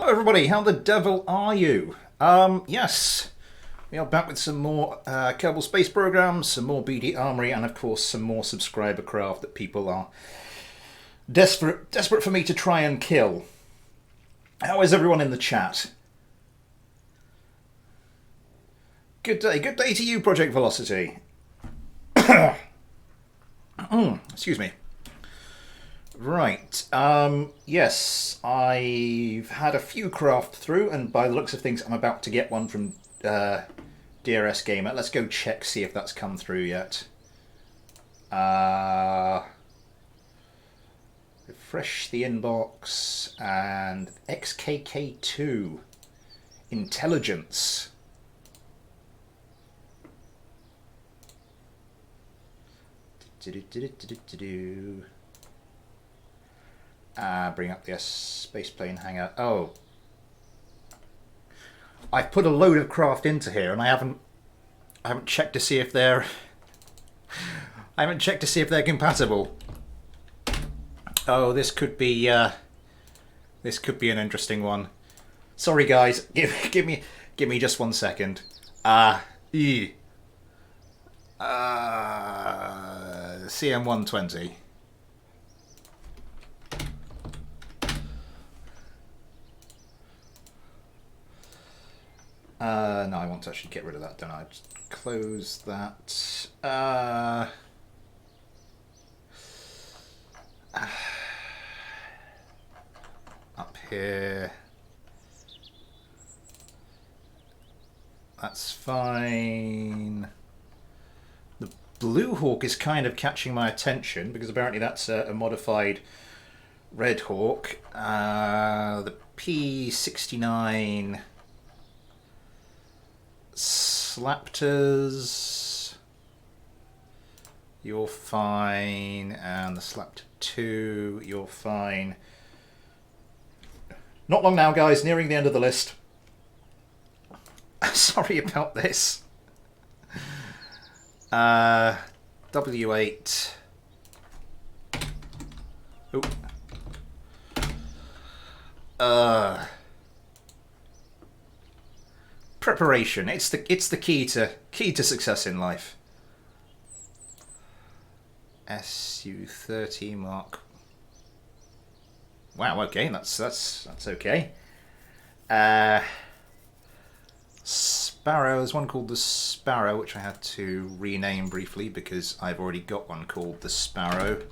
everybody, how the devil are you? Yes, we are back with some more Kerbal Space Programs, some more BD Armory, and of course some more subscriber craft that people are desperate for me to try and kill. How is everyone in the chat? Good day to you, Project Velocity. Excuse me. Right, yes, I've had a few craft through, and by the looks of things, I'm about to get one from DRS Gamer. Let's go check, see if that's come through yet. Refresh the inbox, and XKK2, Intelligence. Bring up the spaceplane hangar. Oh, I've put a load of craft into here, and I haven't checked to see if they're compatible. Oh, this could be an interesting one. Sorry, guys. Give me just 1 second. CM120. No, I want to actually get rid of that, don't I? Just close that. Up here. That's fine. The Blue Hawk is kind of catching my attention because apparently that's a modified Red Hawk. The P69 Slaptors, you're fine, and the Slaptor 2, you're fine. Not long now, guys, nearing the end of the list. Sorry about this. W8. Oop. Preparation. It's the key to success in life. SU-30 Mark. Wow. Okay, that's okay. Sparrow. There's one called the Sparrow, which I had to rename briefly because I've already got one called the Sparrow.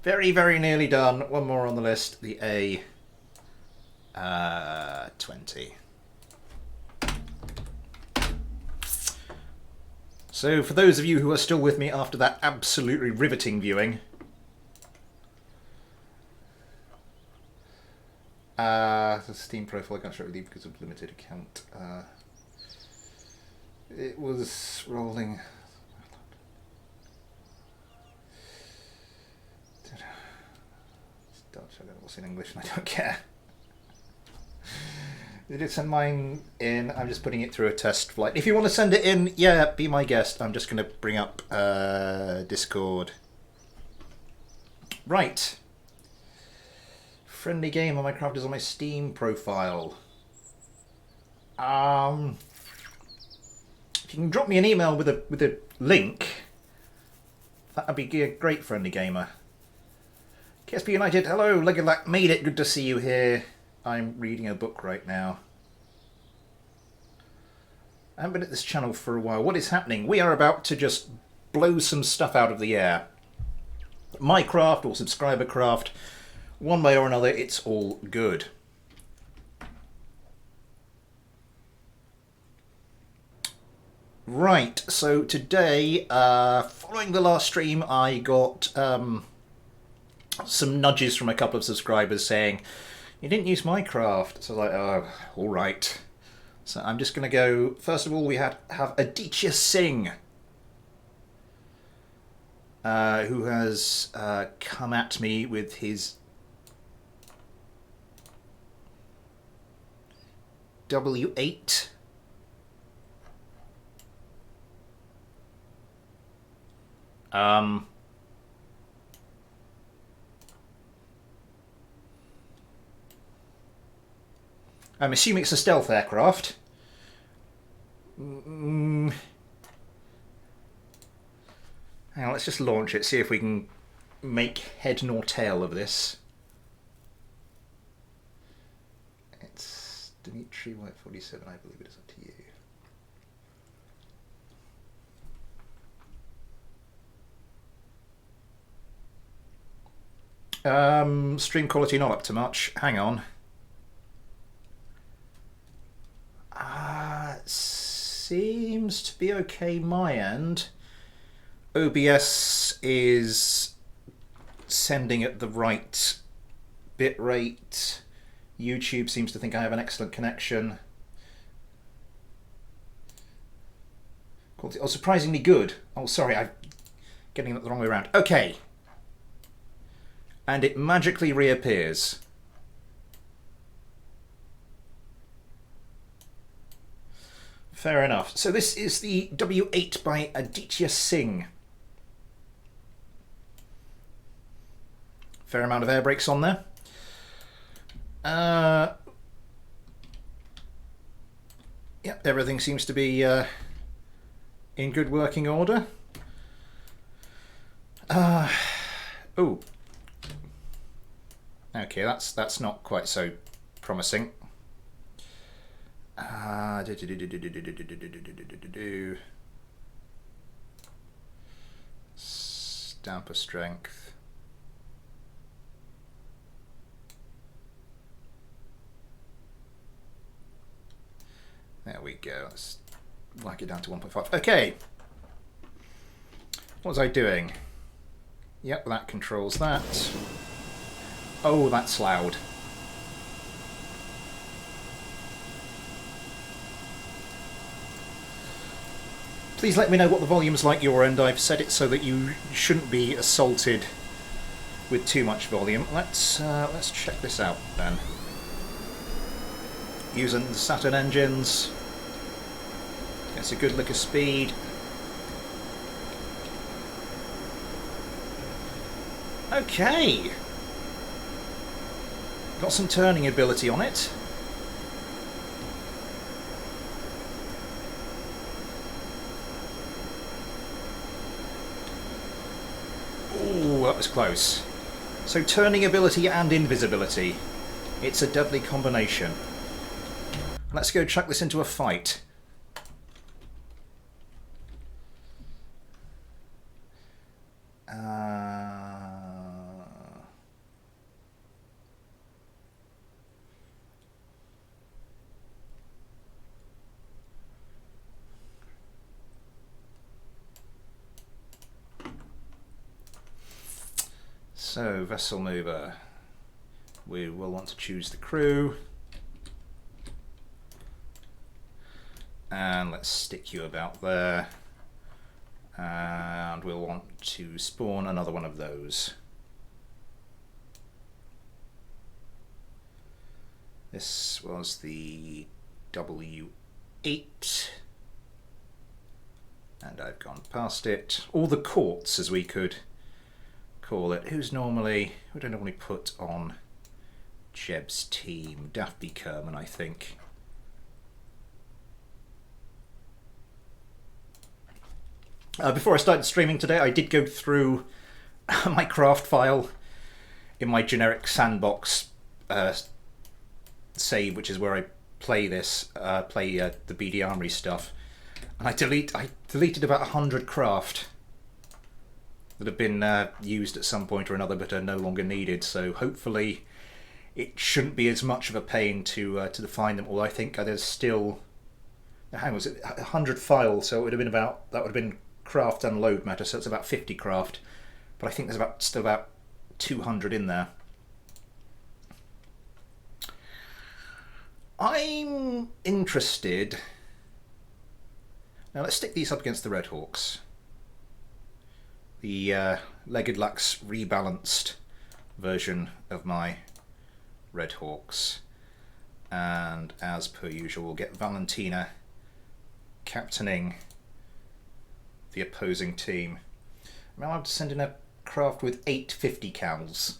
Very, very nearly done. One more on the list. The A-20. So, for those of you who are still with me after that absolutely riveting viewing, the Steam profile I can't share it with you because of limited account. It was rolling. Dutch, I don't know what's in English and I don't care. Did it send mine in? I'm just putting it through a test flight. If you want to send it in, yeah, be my guest. I'm just going to bring up Discord. Right. Friendly game on my craft is on my Steam profile. If you can drop me an email with a link, that'd be a great, Friendly Gamer. KSP United, hello, Legolac made it, good to see you here. I'm reading a book right now. I haven't been at this channel for a while. What is happening? We are about to just blow some stuff out of the air. My craft or subscriber craft, one way or another, it's all good. Right, so today, following the last stream, I got some nudges from a couple of subscribers saying, you didn't use my craft. So I was like, oh, all right. So I'm just going to go, first of all, we have Aditya Singh, who has come at me with his W8. I'm assuming it's a stealth aircraft. Hang on, let's just launch it, see if we can make head nor tail of this. It's Dimitri White 47, I believe it is. Up to you. Stream quality not up to much. Hang on. Seems to be okay my end. OBS is sending at the right bit rate. YouTube seems to think I have an excellent connection. Quality, oh, surprisingly good. Oh, sorry, I'm getting it the wrong way around. Okay. And it magically reappears. Fair enough. So this is the W8 by Aditya Singh. Fair amount of air brakes on there. Yep, everything seems to be in good working order. Oh. Okay, that's not quite so promising. Stamper strength. There we go. Let's whack it down to 1.5. Okay. What was I doing? Yep, that controls that. Oh, that's loud. Please let me know what the volume's like your end. I've set it so that you shouldn't be assaulted with too much volume. Let's check this out then. Using the Saturn engines. Gets a good lick of speed. Okay. Got some turning ability on it. Ooh, that was close. So turning ability and invisibility. It's a deadly combination. Let's go chuck this into a fight. So, vessel mover. We will want to choose the crew. And let's stick you about there. And we'll want to spawn another one of those. This was the W8. And I've gone past it. Or the courts, as we could call it. Who do I normally put on Jeb's team? Daphne Kerman, I think. Before I started streaming today, I did go through my craft file in my generic sandbox save, which is where I play this, the BD Armory stuff, and I deleted about 100 craft that have been used at some point or another but are no longer needed. So hopefully it shouldn't be as much of a pain to define them all. I think there's still, hang on, was it 100 files? So it would have been that would have been craft and load matter. So it's about 50 craft, but I think there's still about 200 in there. I'm interested. Now let's stick these up against the Red Hawks. The Legged Lux rebalanced version of my Red Hawks. And as per usual, we'll get Valentina captaining the opposing team. Am I allowed to send in a craft with 850 cals?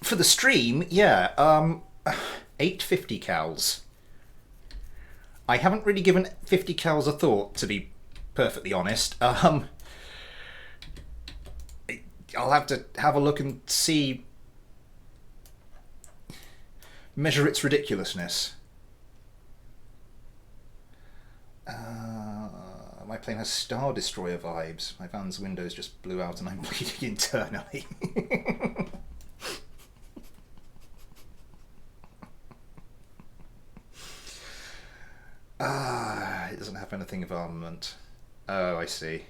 For the stream, yeah, 850 cals. I haven't really given 50 cals a thought, to be perfectly honest. I'll have to have a look and see, measure its ridiculousness. My plane has Star Destroyer vibes. My van's windows just blew out and I'm bleeding internally. It doesn't have anything of armament. Oh, I see.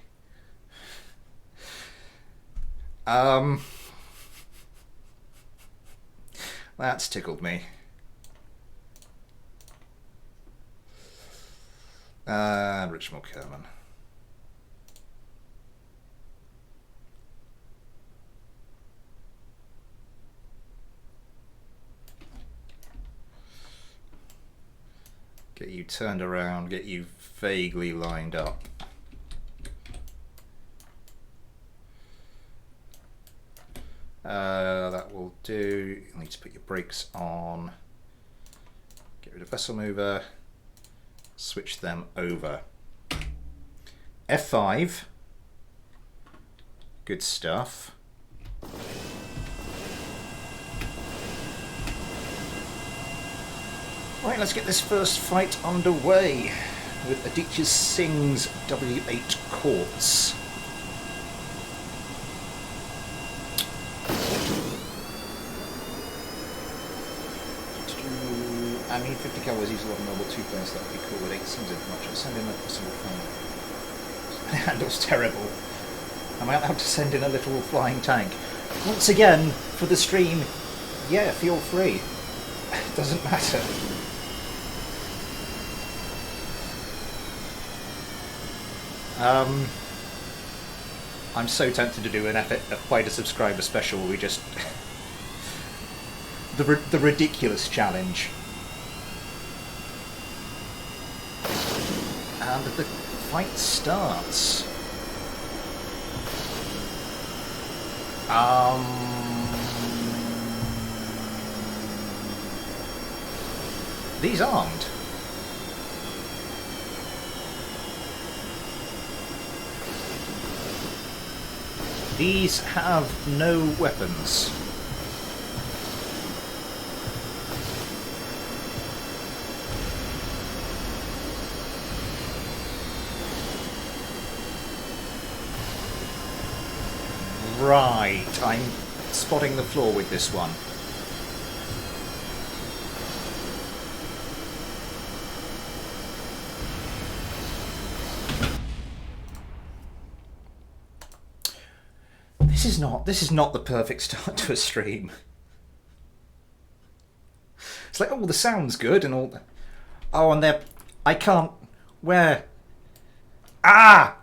That's tickled me. Richmond Kerman. Get you turned around, get you vaguely lined up. That will do. You need to put your brakes on. Get rid of vessel mover. Switch them over. F5. Good stuff. Right, let's get this first fight underway with Aditya Singh's W8 Quartz. I mean, 50 cal was used a lot of Noble 2 players, that would be cool. With 8 seems a bit much. I'll send in a single thing. Handle's terrible. Am I allowed to send in a little flying tank? Once again, for the stream, yeah, feel free. It doesn't matter. I'm so tempted to do a fighter subscriber special where we just the ridiculous challenge. And the fight starts. These armed. These have no weapons. Right, I'm spotting the flaw with this one. This is not the perfect start to a stream. It's like, oh, the sound's good and all. Oh, and I can't. Where? Ah!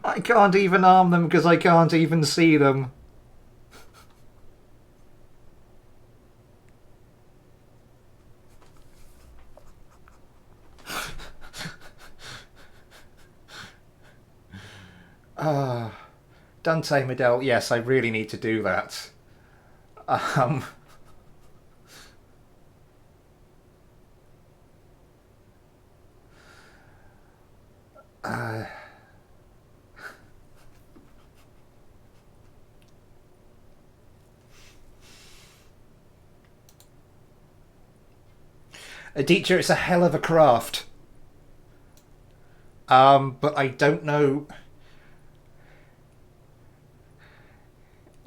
I can't even arm them because I can't even see them. Dante Medell, yes, I really need to do that. Aditya, it's a hell of a craft. But I don't know.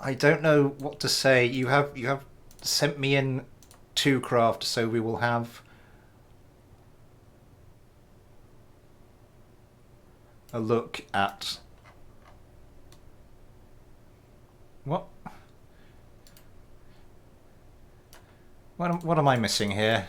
I don't know what to say. You have sent me in 2 craft, so we will have a look at what am I missing here?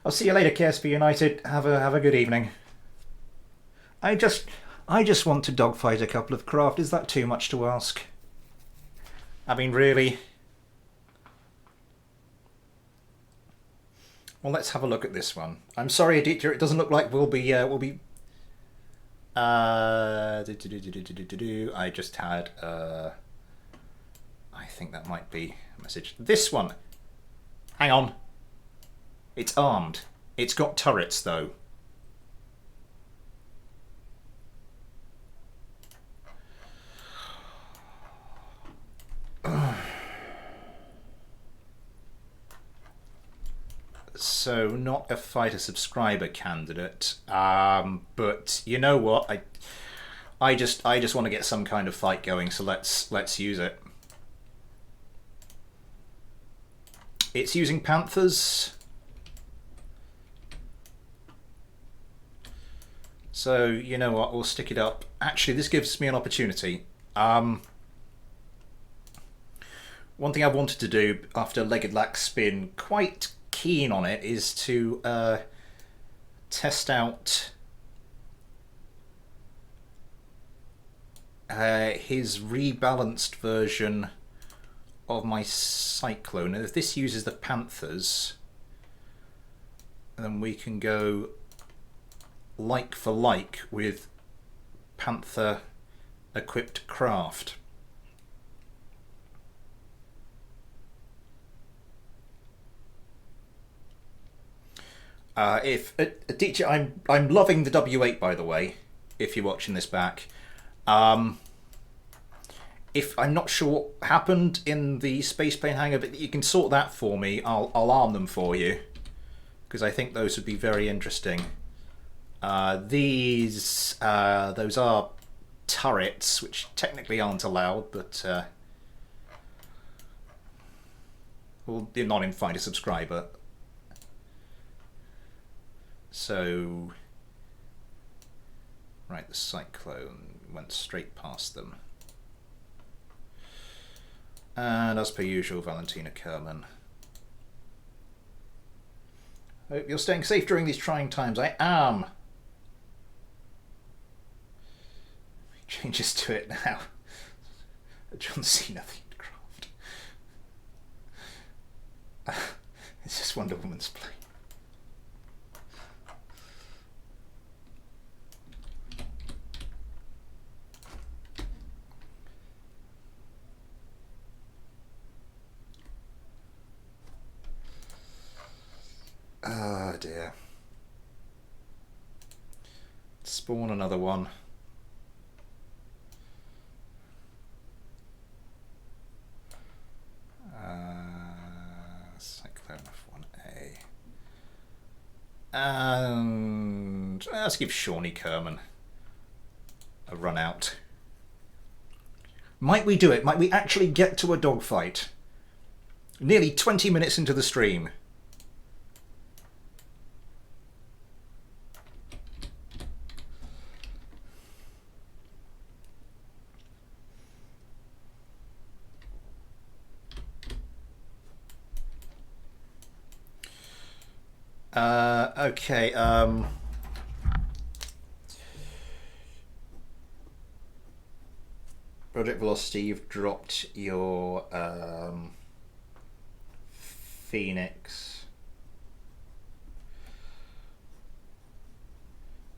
I'll see you later, KSP United. Have a good evening. I I just want to dogfight a couple of craft. Is that too much to ask? I mean, really? Well, let's have a look at this one. I'm sorry, Aditya, it doesn't look like we'll be I just had I think that might be a message. This one. Hang on. It's armed. It's got turrets though. So not a fighter subscriber candidate, but you know what? I just want to get some kind of fight going, so let's use it. It's using Panthers. So you know what? We'll stick it up. Actually, this gives me an opportunity. One thing I've wanted to do after Legged Lack's been quite keen on it is to test out his rebalanced version of my Cyclone. And if this uses the Panthers, then we can go like for like with Panther equipped craft. If Aditya, I'm loving the W8, by the way. If you're watching this back, if I'm not sure what happened in the space plane hangar, but you can sort that for me. I'll arm them for you because I think those would be very interesting. Those are turrets, which technically aren't allowed, but well, they're not in fighter subscriber. So, right, the Cyclone went straight past them. And as per usual, Valentina Kerman. Hope you're staying safe during these trying times. I am. He changes to it now. John Cena themed craft. It's just Wonder Woman's plane. Oh dear. Spawn another one. Cyclone F1A. And let's give Shawnee Kerman a run out. Might we do it? Might we actually get to a dogfight? Nearly 20 minutes into the stream. Okay, Project Velocity, you've dropped your Phoenix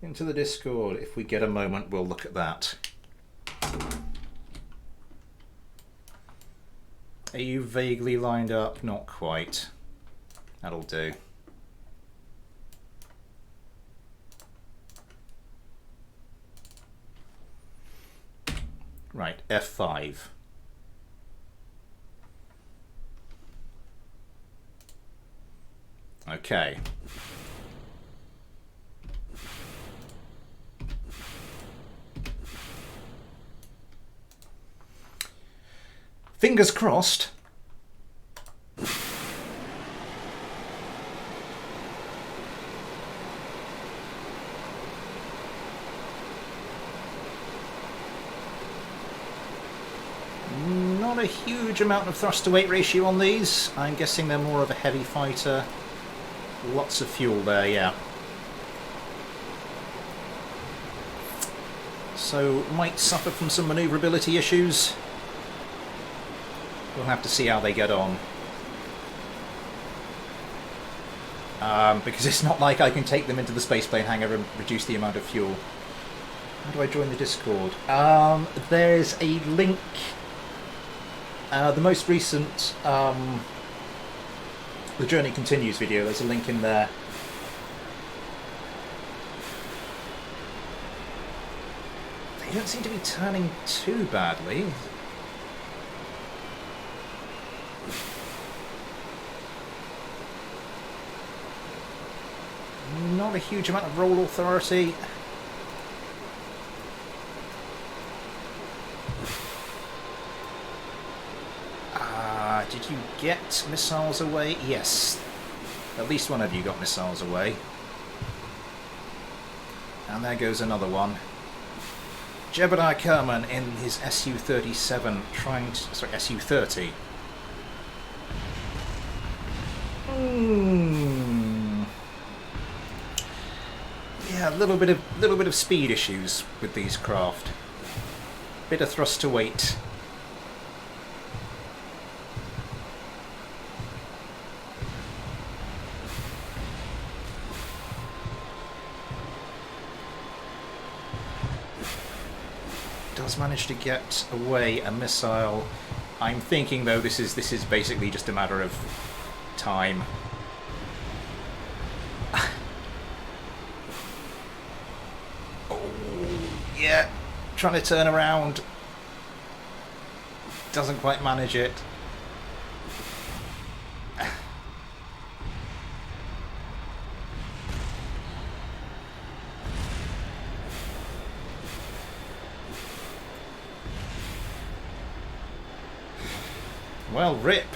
into the Discord. If we get a moment, we'll look at that. Are you vaguely lined up? Not quite. That'll do. Right, F5. Okay. Fingers crossed. Not a huge amount of thrust to weight ratio on these. I'm guessing they're more of a heavy fighter. Lots of fuel there, yeah. so might suffer from some manoeuvrability issues. We'll have to see how they get on. Because it's not like I can take them into the spaceplane hangar and reduce the amount of fuel. How do I join the Discord? There's a link. The most recent The Journey Continues video, there's a link in there. They don't seem to be turning too badly. Not a huge amount of roll authority. Did you get missiles away? Yes. At least one of you got missiles away. And there goes another one. Jebediah Kerman in his Su-37 trying to... Sorry, Su-30. Yeah, a little bit of speed issues with these craft. Bit of thrust to weight. Does manage to get away a missile. I'm thinking though this is basically just a matter of time. Yeah, trying to turn around. Doesn't quite manage it. Well, rip.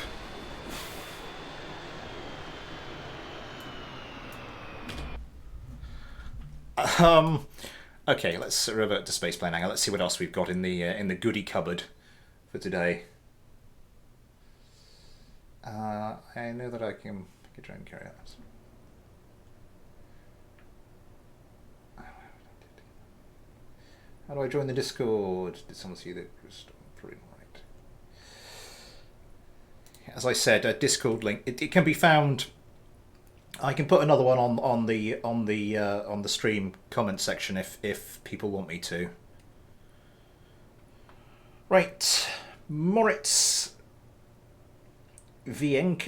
Okay, let's revert to spaceplane hangar. Let's see what else we've got in the goodie cupboard for today. I know that I can try and carry out. How do I join the Discord? Did someone see that? Probably not right. As I said, a Discord link. It can be found. I can put another one on the stream comment section if people want me to. Right, Moritz Vink.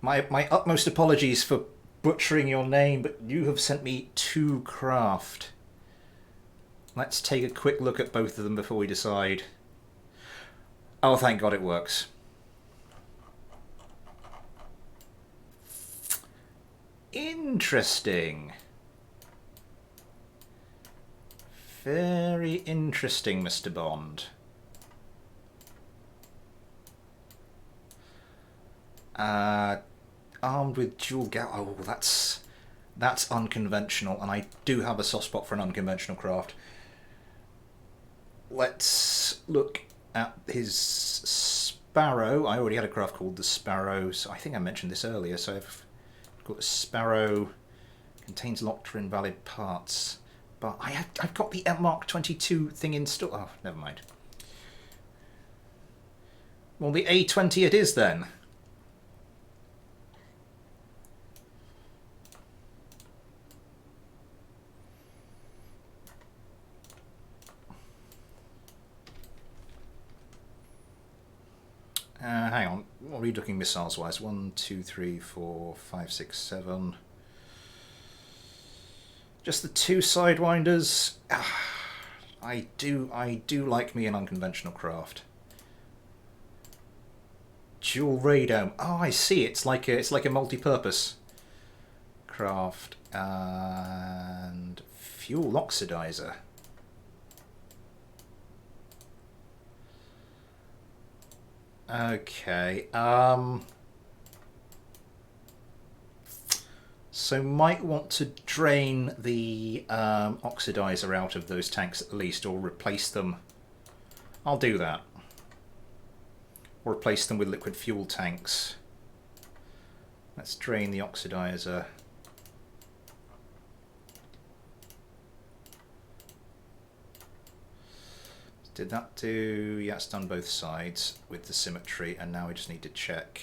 My utmost apologies for butchering your name, but you have sent me 2 craft. Let's take a quick look at both of them before we decide. Oh, thank God it works. Interesting. Very interesting, Mr. Bond. Armed with dual gal. Oh, that's unconventional, and I do have a soft spot for an unconventional craft. Let's look at his Sparrow. I already had a craft called the Sparrow, so I think I mentioned this earlier. So I've got a Sparrow, contains locked or invalid parts, but I've got the Mark 22 thing installed. Oh, never mind. Well, the A20 it is then. Hang on, what are we looking missiles wise? 1, 2, 3, 4, 5, 6, 7. Just the 2 sidewinders. I do like me an unconventional craft. Dual radome. Oh, I see. It's like a multi-purpose craft and fuel oxidizer. Okay, so might want to drain the oxidizer out of those tanks at least, or replace them. I'll do that. Or replace them with liquid fuel tanks. Let's drain the oxidizer. Did that do... Yeah, it's done both sides with the symmetry, and now we just need to check.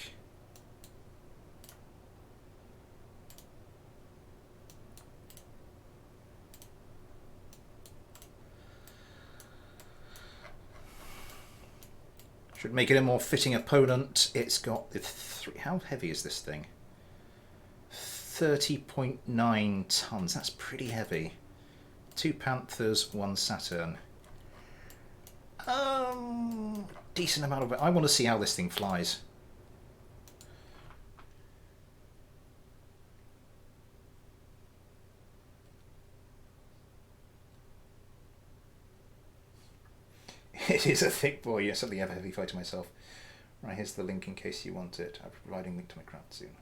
Should make it a more fitting opponent. It's got the how heavy is this thing? 30.9 tons. That's pretty heavy. 2 Panthers, 1 Saturn. Decent amount of it. I want to see how this thing flies. It is a thick boy. Yes, something I have a heavy fighter myself. Right, here's the link in case you want it. I'm providing link to my craft soon.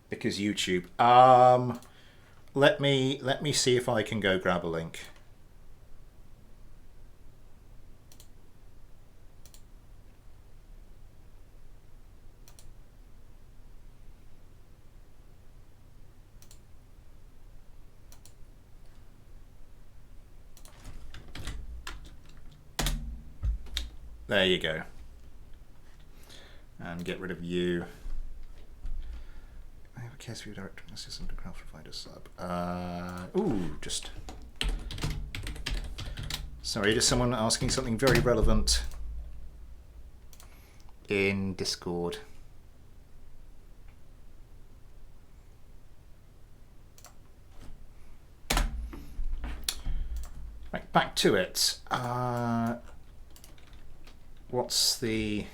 Because YouTube. Let me see if I can go grab a link. There you go. And get rid of you. I have a case view director system to craft provider sub. Ooh, just. Sorry, just someone asking something very relevant in Discord. Right, back to it. What's the...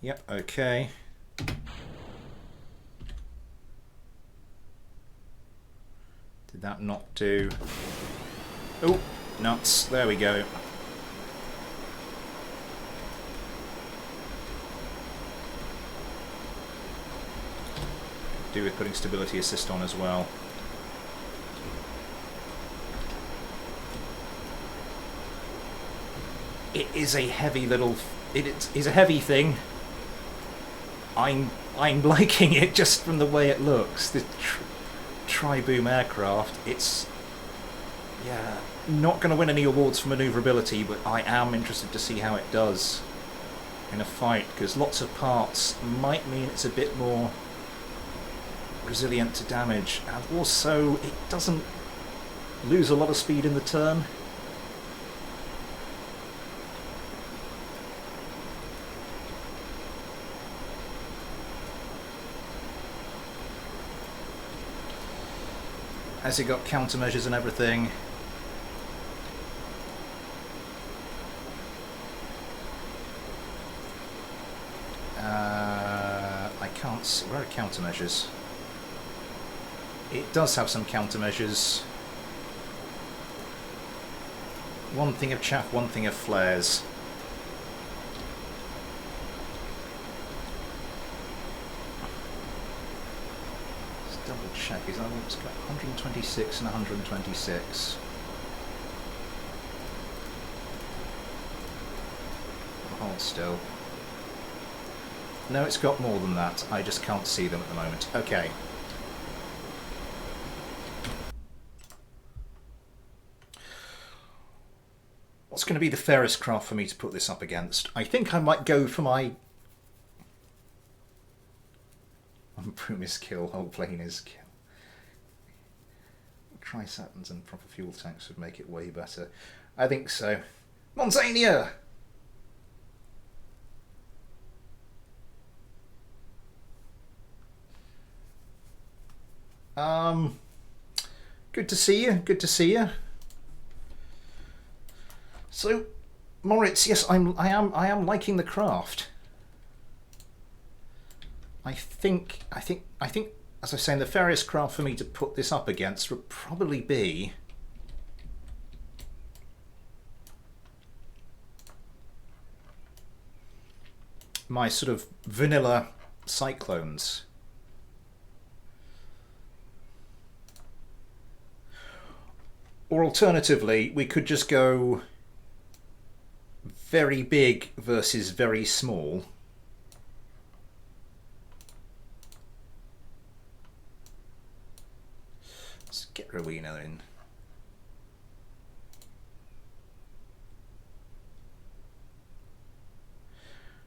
Yep, okay. Did that not do... Oh, nuts. There we go. Do with putting stability assist on as well. It is a heavy little... It is a heavy thing. I'm liking it just from the way it looks. The tri-boom aircraft. It's... Yeah, not going to win any awards for manoeuvrability, but I am interested to see how it does in a fight, because lots of parts might mean it's a bit more resilient to damage, and also it doesn't lose a lot of speed in the turn. Has it got countermeasures and everything? I can't see. Where are countermeasures? It does have some countermeasures. One thing of chaff, one thing of flares. Double check. It's got 126 and 126. Hold still. No, it's got more than that. I just can't see them at the moment. Okay. What's going to be the fairest craft for me to put this up against? I think I might go for my... Broom is kill, whole plane is kill. Tri-Saturns and proper fuel tanks would make it way better. I think so. Montania! Good to see you. Good to see you. So, Moritz, yes, I am liking the craft. I think, as I was saying, the fairest craft for me to put this up against would probably be my sort of vanilla Cyclones. Or alternatively, we could just go very big versus very small. Let's get Rowena in.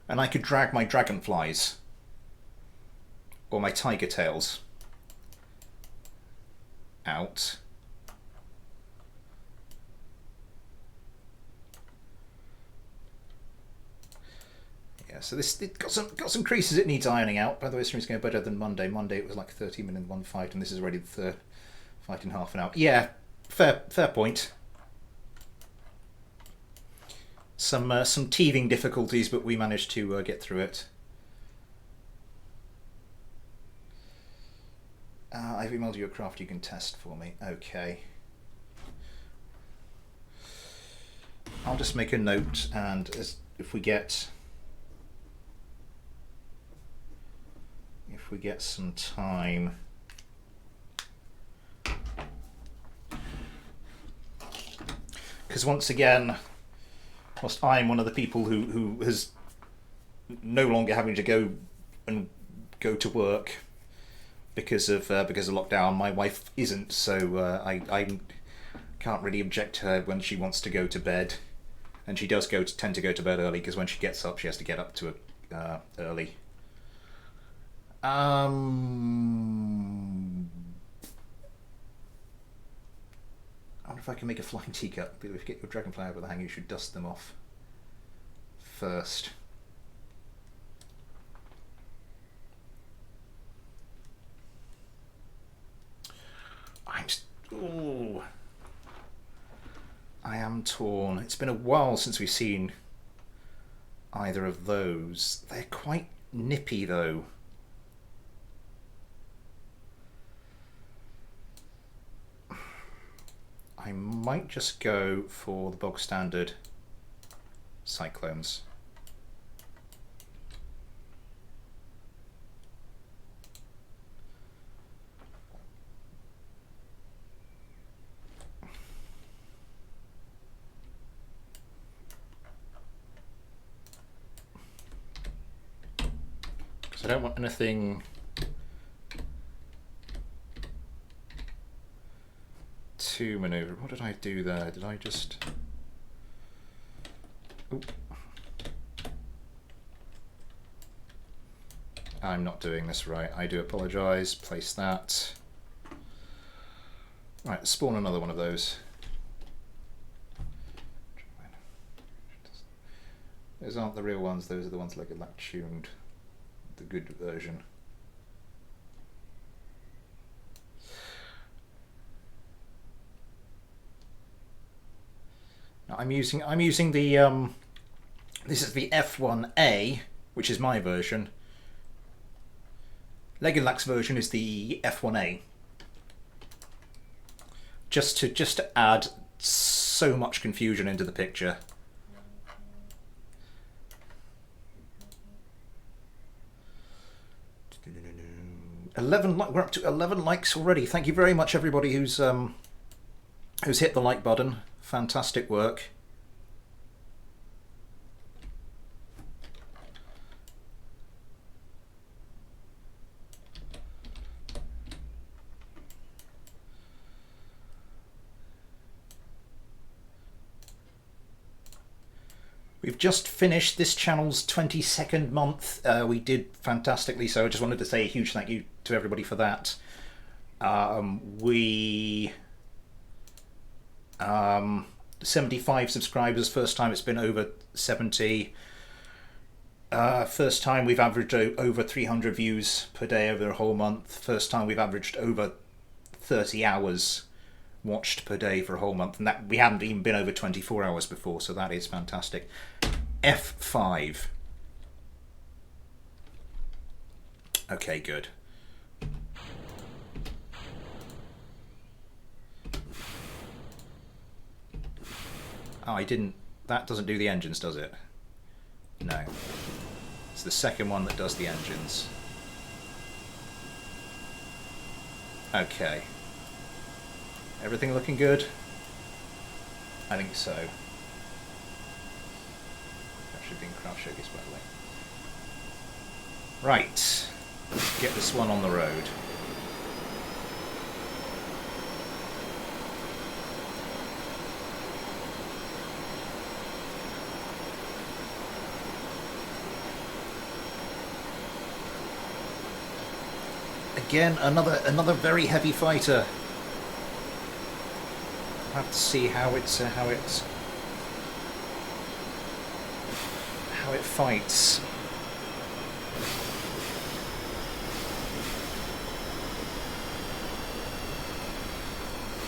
And I could drag my dragonflies or my tiger tails out. Yeah, so this it got some creases it needs ironing out. By the way, this stream's going better than Monday. Monday it was like 30 minutes in one fight, and this is already the third fight in half an hour. Yeah, fair point. Some teething difficulties, but we managed to get through it. I've emailed you a craft you can test for me. Okay. I'll just make a note, and if we get some time, because once again, whilst I'm one of the people who has no longer having to go to work because of lockdown, my wife isn't, so I can't really object to her when she wants to go to bed, and she does tend to go to bed early, because when she gets up she has to get up to early. I wonder if I can make a flying teacup. If you get your dragonfly over the hang, you should dust them off first. I am torn. It's been a while since we've seen either of those. They're quite nippy though. I might just go for the bog standard cyclones. Because I don't want anything to maneuver. What did I do there? Did I just... Oop. I'm not doing this right. I do apologise. Place that. Right, let's spawn another one of those. Those aren't the real ones, those are the ones like that tuned. The good version. Now I'm using the this is the F1A, which is my version. Legonlak's version is the F1A. Just to add so much confusion into the picture. We're up to 11 likes already. Thank you very much, everybody who's hit the like button. Fantastic work. We've just finished this channel's 22nd month. We did fantastically, so I just wanted to say a huge thank you to everybody for that. We 75 subscribers, first time it's been over 70. First time we've averaged over 300 views per day over a whole month. First time we've averaged over 30 hours watched per day for a whole month, and that we hadn't even been over 24 hours before, so that is fantastic. F5. Okay, good. Oh, I didn't... That doesn't do the engines, does it? No. It's the second one that does the engines. Okay. Everything looking good? I think so. Actually being craft showcase, by the way. Right. Let's get this one on the road. again, another very heavy fighter. I'll have to see how it fights.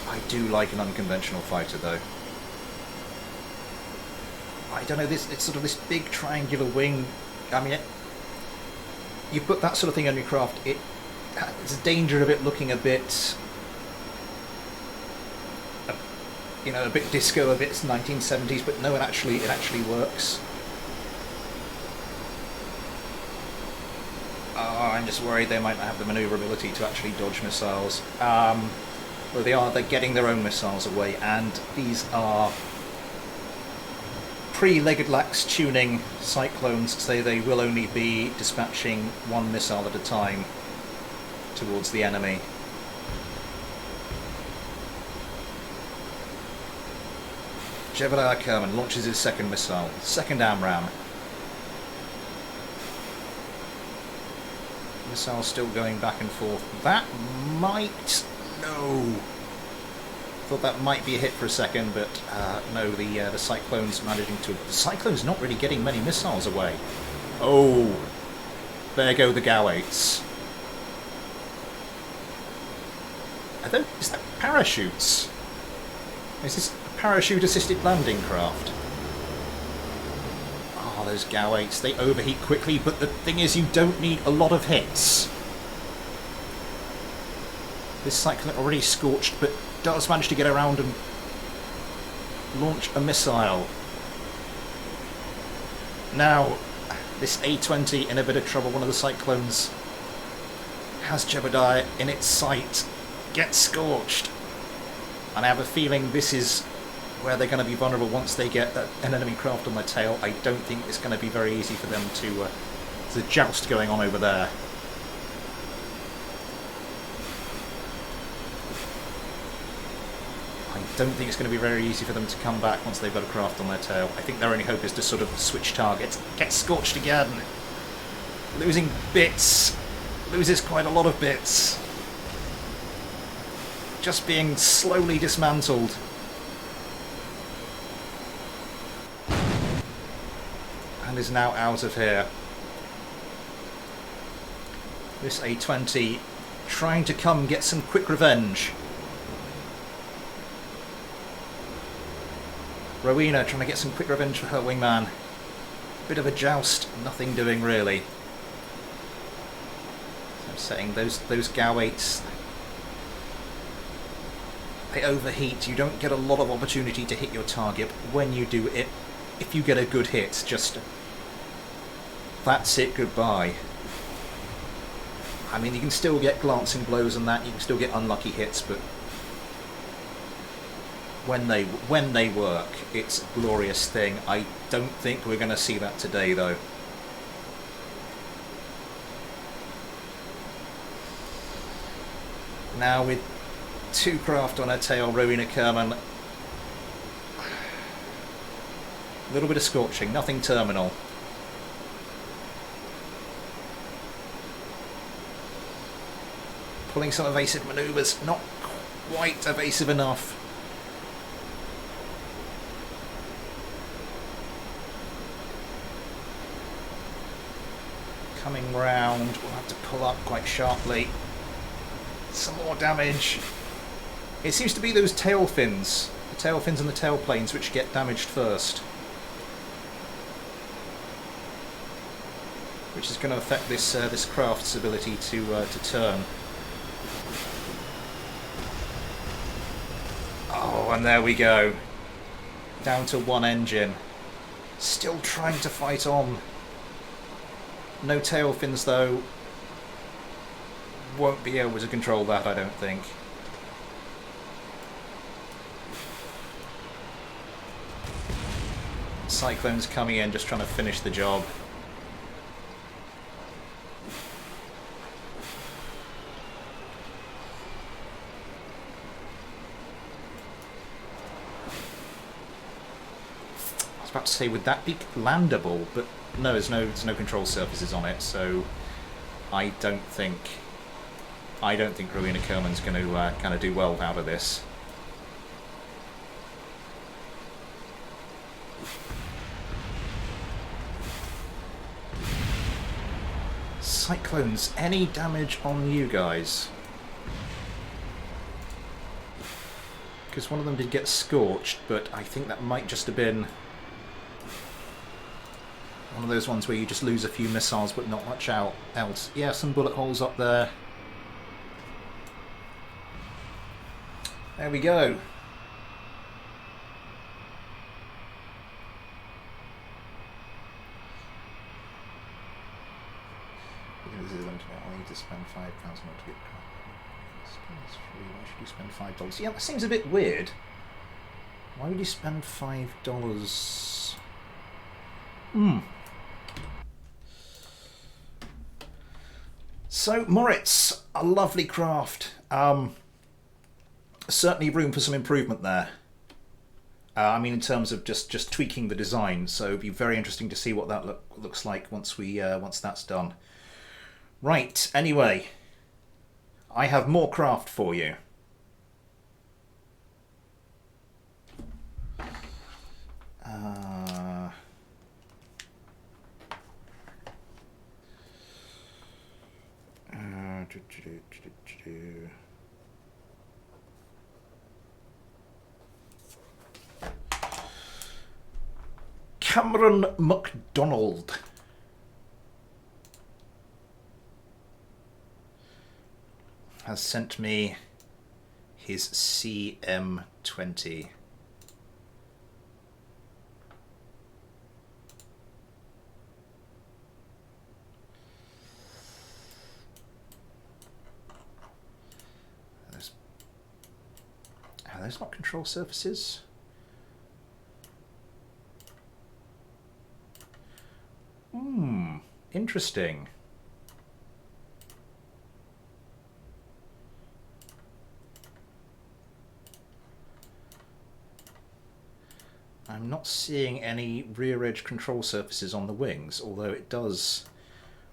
I do like an unconventional fighter, though. I don't know, it's sort of this big triangular wing. I mean, you put that sort of thing on your craft, it's a danger of it looking a bit, you know, a bit disco, a bit 1970s, but no, it actually works. Oh, I'm just worried they might not have the maneuverability to actually dodge missiles. Well, they're getting their own missiles away, and these are pre-legged lax tuning cyclones, so they will only be dispatching one missile at a time towards the enemy. Jebediah Kerman launches his second missile, second AMRAAM. Missile still going back and forth. That might... no. Thought that might be a hit for a second, but no, the Cyclone's managing to... The Cyclone's not really getting many missiles away. Oh, there go the GAU-8s. Is that parachutes? Is this a parachute-assisted landing craft? Oh, those GAU-8s, they overheat quickly, but the thing is you don't need a lot of hits. This Cyclone already scorched, but does manage to get around and launch a missile. Now, this A-20 in a bit of trouble. One of the Cyclones has Jebediah in its sight, gets scorched, and I have a feeling this is where they're going to be vulnerable once they get an enemy craft on their tail. I don't think it's going to be very easy for them to... there's a joust going on over there. I don't think it's going to be very easy for them to come back once they've got a craft on their tail. I think their only hope is to sort of switch targets. Get scorched again! Losing bits. Loses quite a lot of bits. Just being slowly dismantled. And is now out of here. This A-20 trying to come get some quick revenge. Rowena trying to get some quick revenge for her wingman. Bit of a joust, nothing doing really. So I'm saying those GAU-8s, they overheat. You don't get a lot of opportunity to hit your target. When you do it, if you get a good hit, just that's it, goodbye. I mean, you can still get glancing blows and that, you can still get unlucky hits, but when they work, it's a glorious thing. I don't think we're going to see that today, though. Now with two craft on her tail, Rowena Kerman. A little bit of scorching, nothing terminal. Pulling some evasive manoeuvres, not quite evasive enough. Coming round, we'll have to pull up quite sharply. Some more damage. It seems to be those tail fins, the tail fins and the tail planes, which get damaged first, which is going to affect this this craft's ability to turn. Oh, and there we go. Down to one engine. Still trying to fight on. No tail fins though. Won't be able to control that, I don't think. Cyclone's coming in, just trying to finish the job. I was about to say, would that be landable? But no, there's no control surfaces on it, so I don't think I don't think Rowena Kerman's going to kind of do well out of this. Cyclones, any damage on you guys? Because one of them did get scorched, but I think that might just have been one of those ones where you just lose a few missiles but not much else. Yeah, some bullet holes up there. There we go. I need to spend £5 more to get. Why should you spend $5? Yeah, that seems a bit weird. Why would you spend $5? So, Moritz, a lovely craft. Certainly room for some improvement there. I mean, in terms of just tweaking the design. So, it'd be very interesting to see what that looks like once that's done. Right. Anyway, I have more craft for you. Cameron MacDonald. Has sent me his CM20. Are those not control surfaces? Interesting. I'm not seeing any rear edge control surfaces on the wings, although it does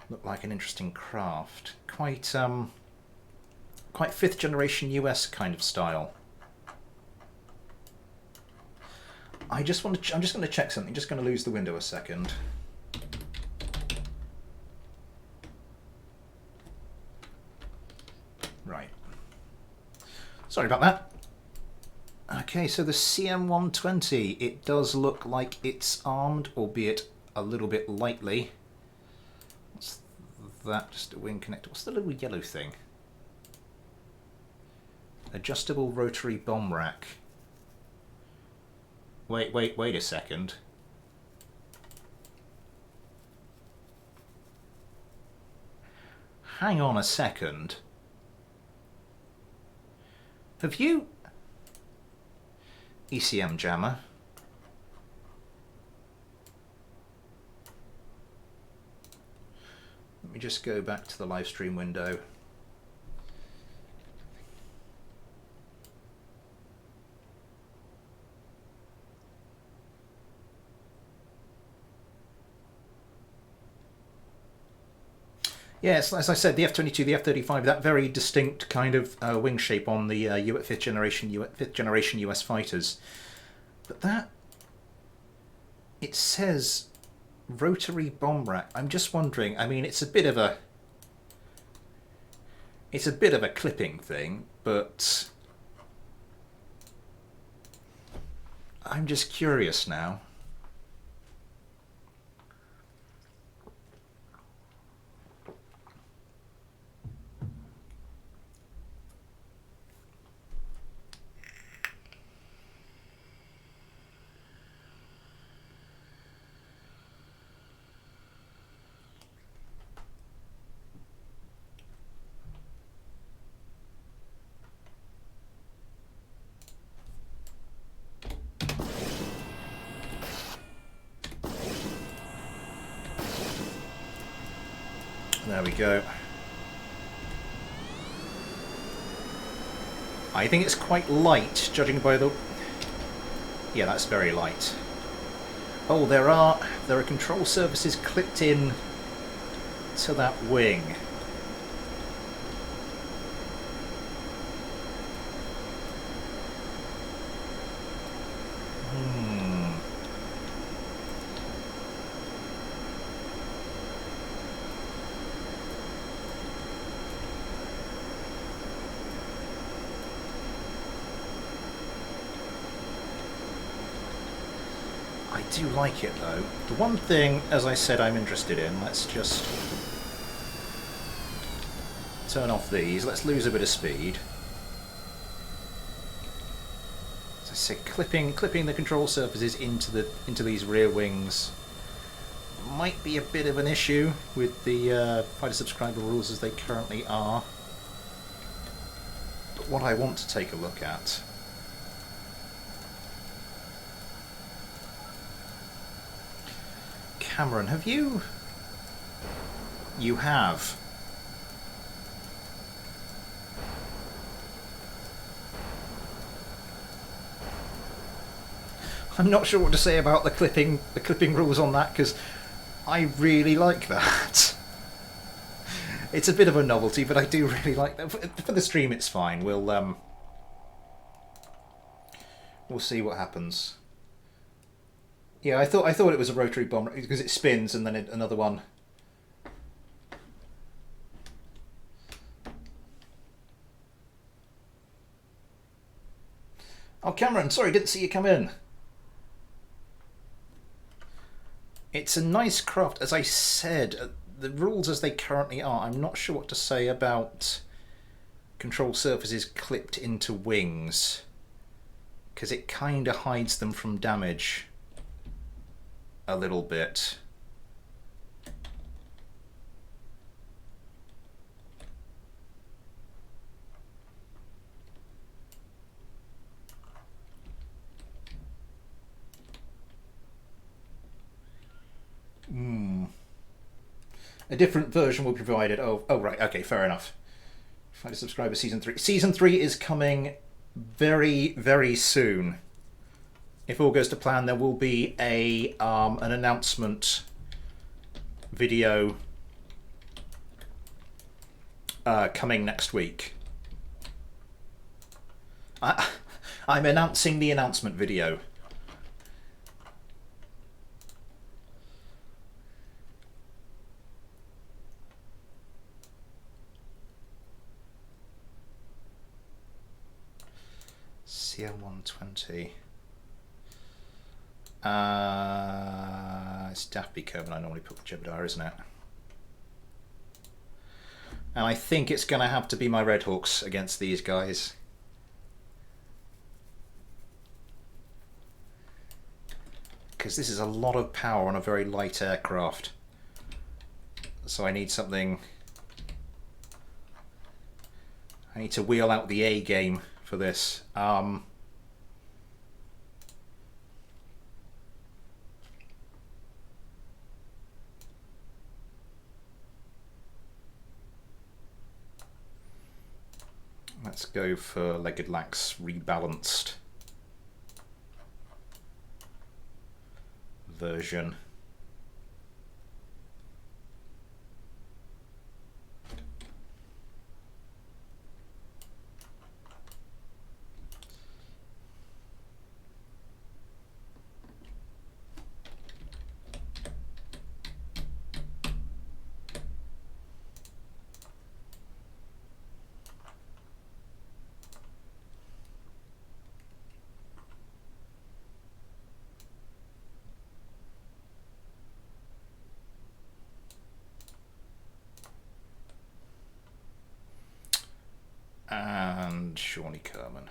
look like an interesting craft. Quite 5th generation US kind of style. I'm just going to check something. Just going to lose the window a second. Right. Sorry about that. Okay, so the CM120, it does look like it's armed, albeit a little bit lightly. What's that? Just a wing connector. What's the little yellow thing? Adjustable rotary bomb rack. Wait a second. Hang on a second. Have you... ECM jammer. Let me just go back to the live stream window. Yes, as I said, the F-22, the F-35, that very distinct kind of wing shape on the 5th generation US fighters. But that, it says rotary bomb rack. I'm just wondering. I mean, it's a bit of a clipping thing, but I'm just curious now. There we go. I think it's quite light, judging by the... Yeah, that's very light. Oh, there are control surfaces clipped in to that wing. I do like it though. The one thing, as I said, I'm interested in, let's just turn off these. Let's lose a bit of speed. As I said, clipping the control surfaces into these rear wings might be a bit of an issue with the fighter subscriber rules as they currently are. But what I want to take a look at, Cameron, have you? You have. I'm not sure what to say about the clipping rules on that, because I really like that. It's a bit of a novelty, but I do really like that. For the stream, it's fine. We'll see what happens. Yeah, I thought it was a rotary bomb because it spins and then another one. Oh, Cameron, sorry, didn't see you come in. It's a nice craft, as I said. The rules as they currently are, I'm not sure what to say about control surfaces clipped into wings, because it kind of hides them from damage a little bit. A different version will be provided. Oh, right. Okay, fair enough. Fighter Subscriber Season 3. Season 3 is coming very, very soon. If all goes to plan, there will be an announcement video coming next week. I'm announcing the announcement video. CL120. It's Daffy Kerbal I normally put with Jebediah, isn't it? And I think it's going to have to be my Red Hawks against these guys. Because this is a lot of power on a very light aircraft. So I need something... I need to wheel out the A game for this. Let's go for Legged Lax rebalanced version. And Shawnee Kerman.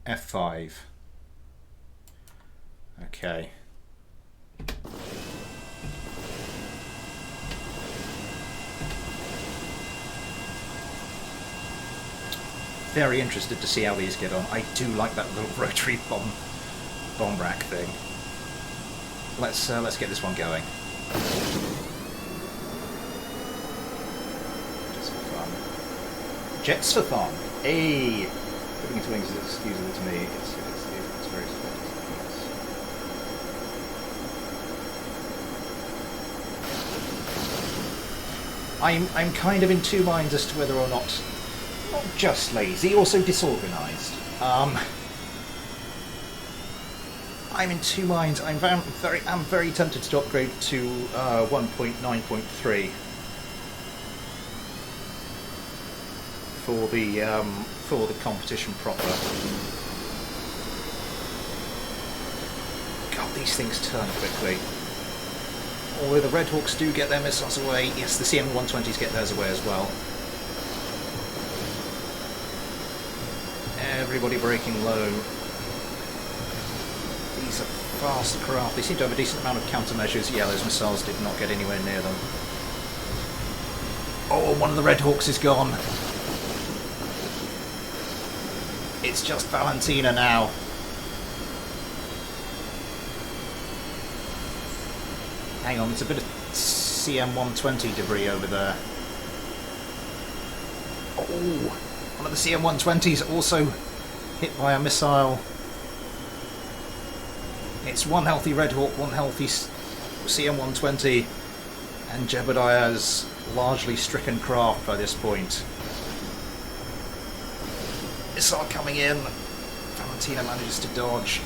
F5. Okay. Very interested to see how these get on. I do like that little rotary bomb rack thing. Let's get this one going. Jets for fun. Hey! Putting into wings is excusable to me. It's very spectacular. I'm kind of in two minds as to whether or not just lazy, also disorganised. I'm in two minds. I'm very tempted to upgrade to 1.9.3 for the competition proper. God, these things turn quickly. Although the Red Hawks do get their missiles away, yes, the CM120s get theirs away as well. Everybody breaking low. These are fast craft. They seem to have a decent amount of countermeasures. Yeah, those missiles did not get anywhere near them. Oh, one of the Red Hawks is gone. It's just Valentina now. Hang on, there's a bit of CM120 debris over there. Oh, one of the CM120s also hit by a missile. It's one healthy Red Hawk, one healthy CM120, and Jebediah's largely stricken craft by this point. Missile coming in. Valentina manages to dodge.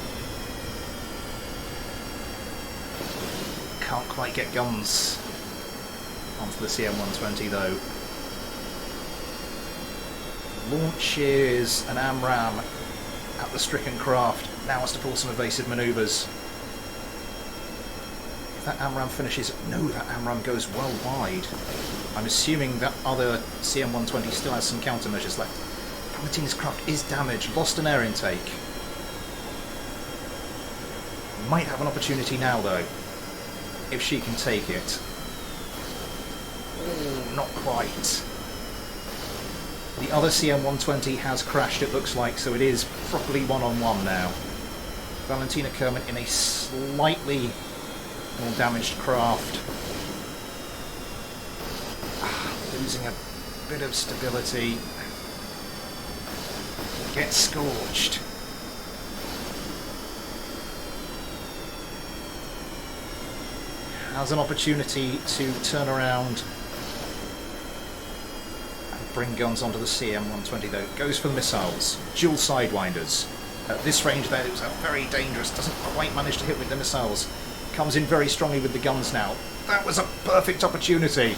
Can't quite get guns onto the CM120 though. Launches an AMRAAM at the stricken craft. Now has to pull some evasive manoeuvres. If that AMRAAM finishes... No, that AMRAAM goes well wide. I'm assuming that other CM120 still has some countermeasures left. Valentina's craft is damaged. Lost an air intake. Might have an opportunity now though, if she can take it. Oh, not quite. The other CM120 has crashed, it looks like, so it is properly one-on-one now. Valentina Kerman in a slightly more damaged craft. Losing a bit of stability. Gets scorched. Has an opportunity to turn around and bring guns onto the CM120 though. Goes for the missiles. Dual Sidewinders. At this range there, it was a very dangerous, doesn't quite manage to hit with the missiles. Comes in very strongly with the guns now. That was a perfect opportunity.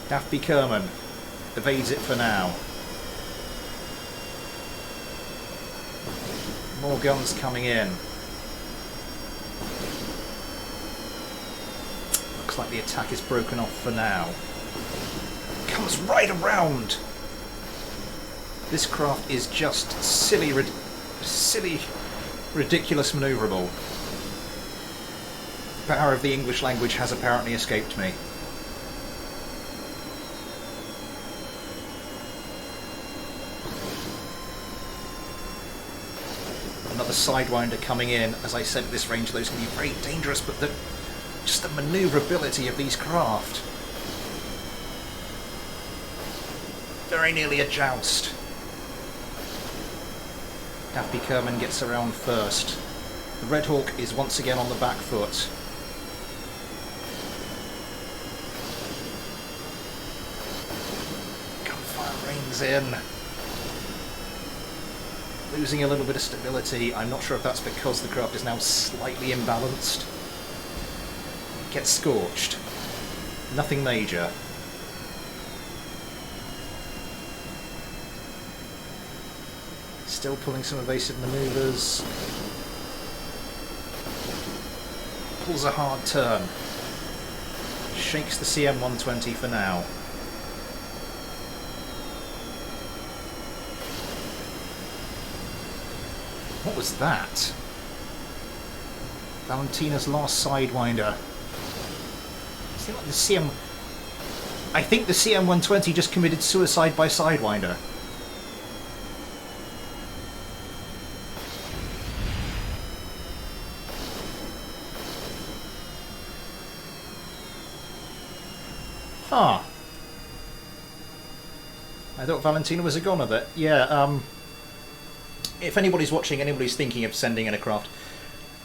Daphne Kerman evades it for now. More guns coming in. Looks like the attack is broken off for now. Comes right around. This craft is just silly, ridiculous manoeuvrable. The power of the English language has apparently escaped me. Another Sidewinder coming in. As I said, at this range those can be very dangerous, but just the manoeuvrability of these craft. Very nearly a joust. Daphne Kerman gets around first. The Red Hawk is once again on the back foot. Gunfire rains in. Losing a little bit of stability. I'm not sure if that's because the craft is now slightly imbalanced. Gets scorched. Nothing major. Still pulling some evasive manoeuvres. Pulls a hard turn. Shakes the CM120 for now. What was that? Valentina's last Sidewinder. I think the CM120 just committed suicide by Sidewinder. Ah. I thought Valentina was a goner there. Yeah, if anybody's watching, anybody's thinking of sending in a craft,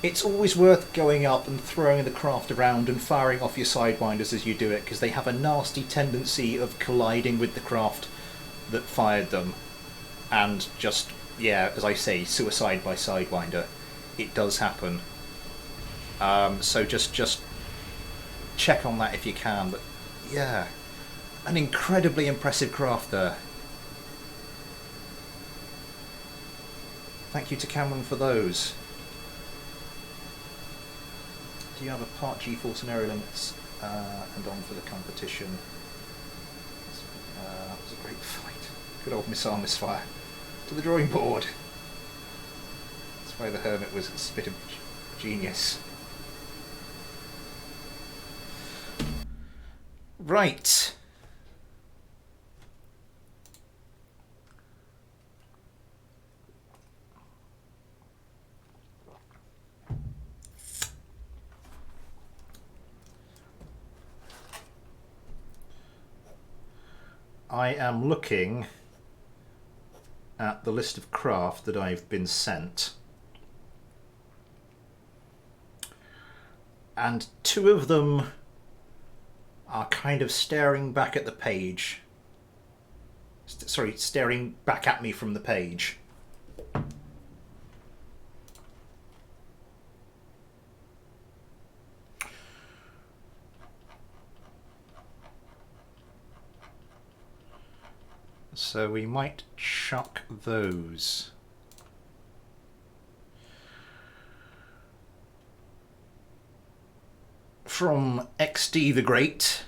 it's always worth going up and throwing the craft around and firing off your sidewinders as you do it, because they have a nasty tendency of colliding with the craft that fired them. And just, yeah, as I say, suicide by sidewinder. It does happen. So just check on that if you can. But yeah, an incredibly impressive craft there. Thank you to Cameron for those. Do you have a part G-force and aero limits and on for the competition? That was a great fight. Good old missile misfire. To the drawing board. That's why the Hermit was a spit of genius. Right. I am looking at the list of craft that I've been sent, and two of them are kind of staring back at the page. Sorry, staring back at me from the page. So we might chuck those. From XD the Great,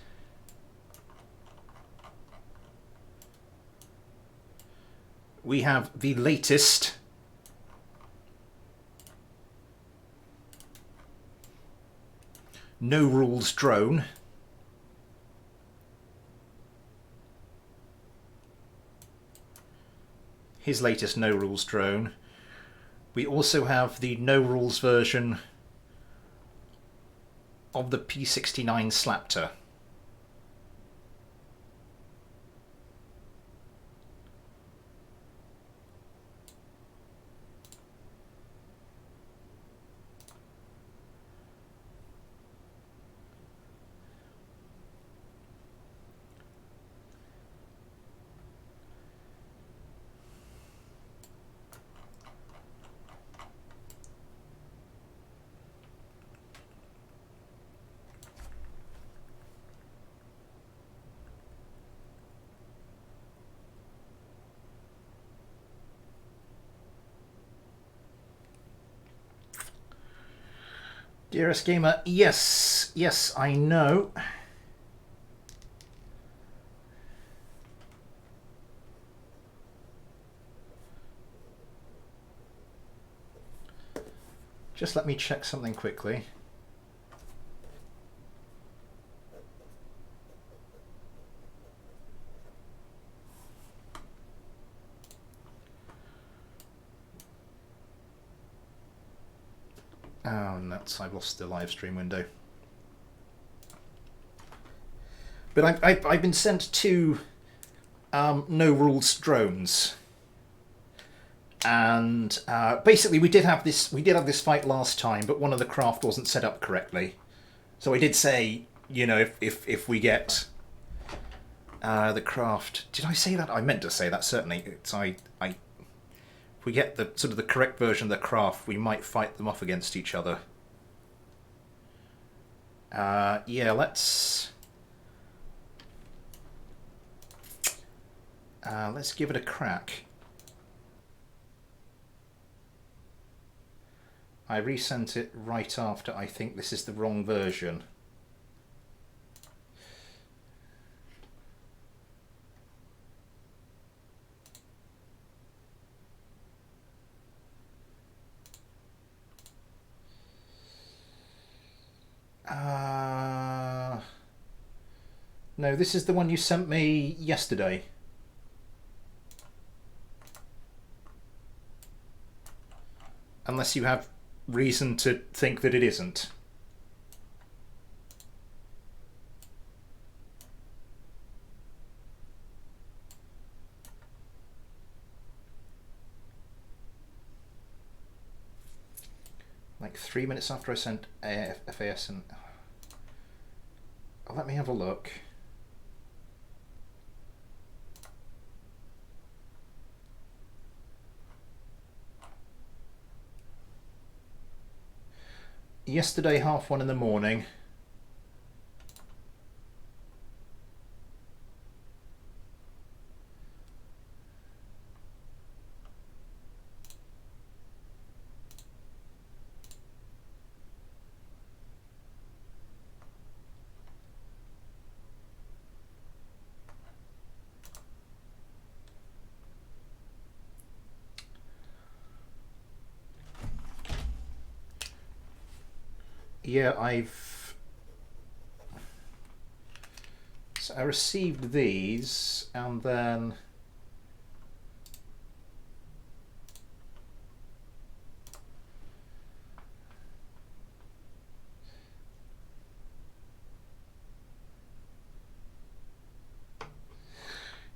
we have the latest No Rules drone. His latest No Rules drone. We also have the No Rules version of the P69 Slaptor. Dearest Gamer, yes, I know. Just let me check something quickly. Oh, nuts, I've lost the live stream window. But I've been sent two No Rules drones. And basically we did have this fight last time, but one of the craft wasn't set up correctly. So I did say, you know, if we get the craft, did I say that? I meant to say that, certainly. It's if we get the sort of the correct version of the craft, we might fight them off against each other. Yeah, let's give it a crack. I resent it right after I think this is the wrong version. No, this is the one you sent me yesterday. Unless you have reason to think that it isn't. like 3 minutes after I sent FAS and... Oh, let me have a look. Yesterday, 1:30 in the morning. Yeah, So I received these, and then...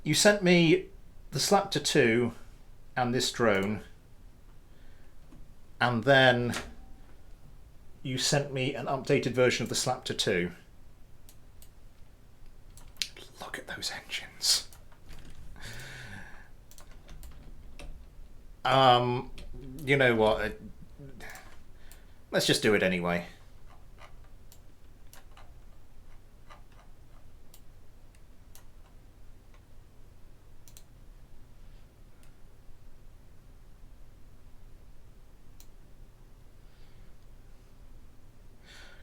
You sent me the Slaptor 2 and this drone, and then you sent me an updated version of the Slaptor 2. Look at those engines. You know what? Let's just do it anyway.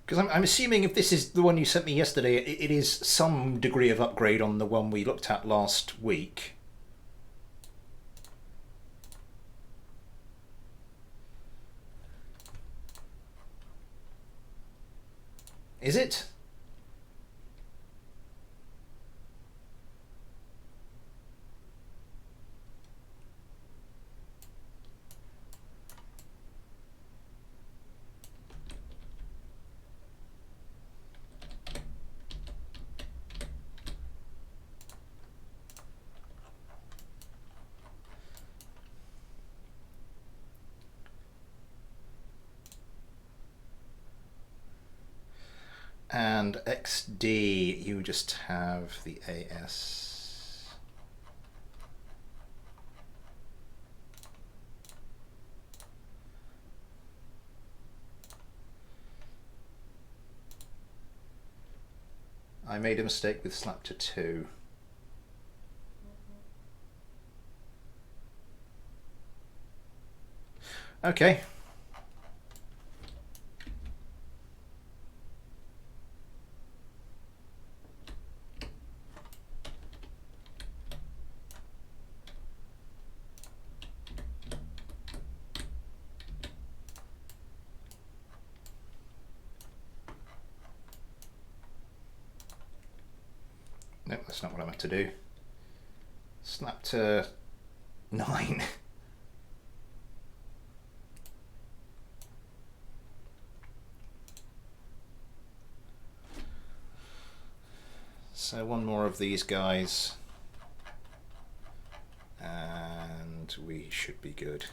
Because I'm assuming if this is the one you sent me yesterday, it is some degree of upgrade on the one we looked at last week. Is it? And XD, you just have the AS. I made a mistake with Slaptor 2. Okay. Nope, that's not what I meant to do. Slaptor 9. So one more of these guys, and we should be good.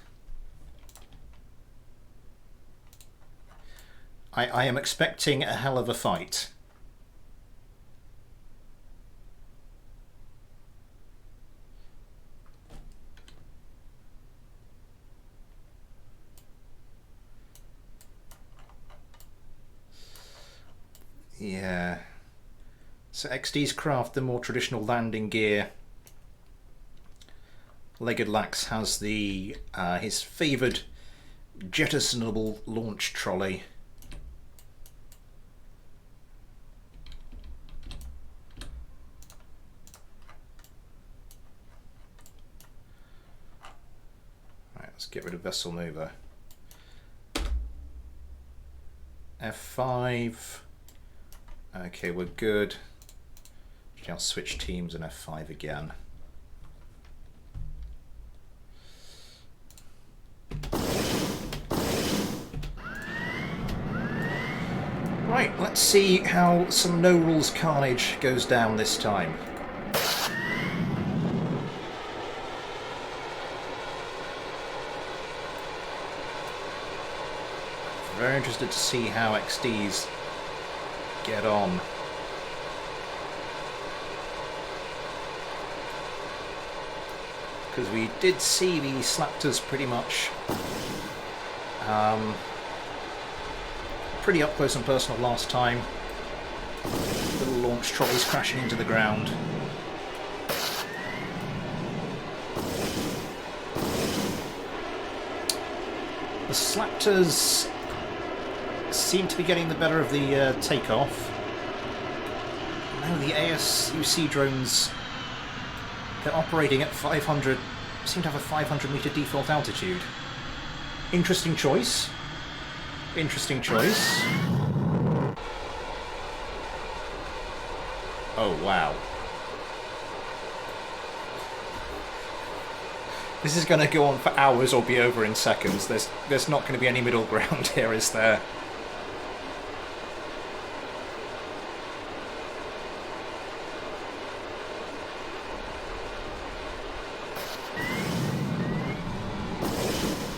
I am expecting a hell of a fight. Yeah. So XD's craft the more traditional landing gear. Legged Lax has the his favoured jettisonable launch trolley. Right, let's get rid of Vessel Mover. F5. Okay, we're good. I'll switch teams and F5 again. Right, let's see how some no rules carnage goes down this time. very interested to see how XDs get on. Because we did see the Slaptors pretty much pretty up close and personal last time. Little launch trolleys crashing into the ground. The Slaptors seem to be getting the better of the takeoff. Now the ASUC drones, they're operating at 500, seem to have a 500 meter default altitude. Interesting choice. Interesting choice. Oh, wow. This is going to go on for hours or be over in seconds. There's not going to be any middle ground here, is there?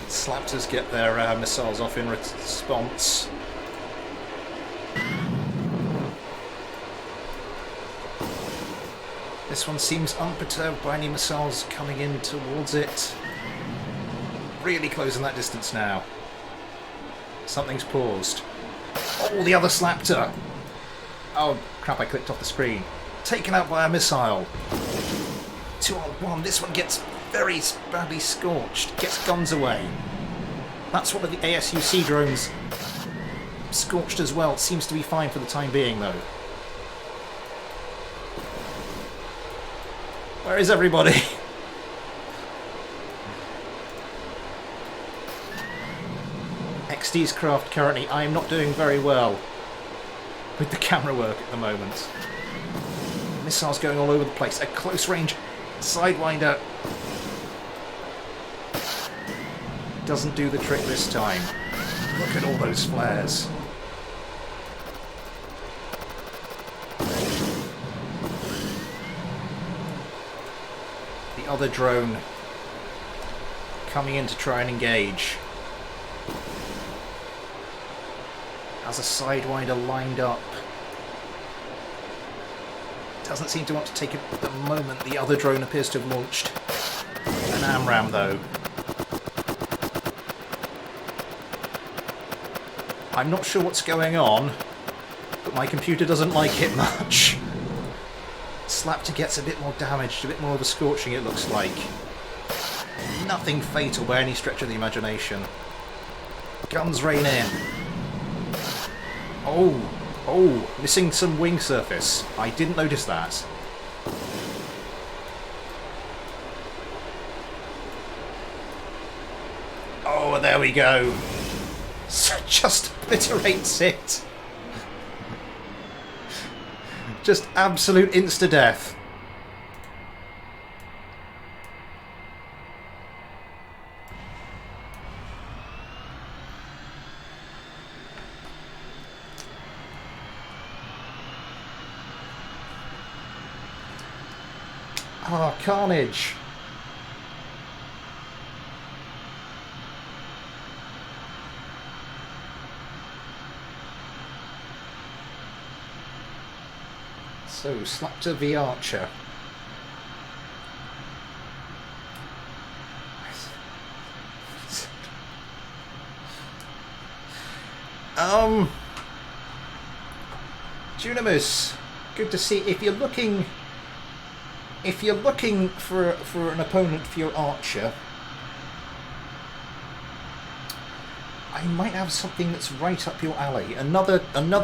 Slaptors get their missiles off in response. This one seems unperturbed by any missiles coming in towards it. Really closing that distance now. Something's paused. Oh, the other Slaptor! Oh, crap, I clicked off the screen. Taken out by a missile. 2-on-1, this one gets very badly scorched. Gets guns away. That's one of the ASUC drones. Scorched as well. Seems to be fine for the time being, though. Where is everybody? XD's craft currently, I am not doing very well with the camera work at the moment. Missiles going all over the place. A close range Sidewinder doesn't do the trick this time. Look at all those flares. The other drone coming in to try and engage. Has a Sidewinder lined up. Doesn't seem to want to take it at the moment. The other drone appears to have launched an AMRAAM though. I'm not sure what's going on, but my computer doesn't like it much. Slaptor gets a bit more damaged, a bit more of a scorching it looks like. Nothing fatal by any stretch of the imagination. Guns rain in. Oh, missing some wing surface. I didn't notice that. Oh, there we go. So just obliterates it. Just absolute insta-death. Ah, carnage. So, Slaptor v Archer. Junimus, good to see. If you're looking for an opponent for your Archer, I might have something that's right up your alley. Another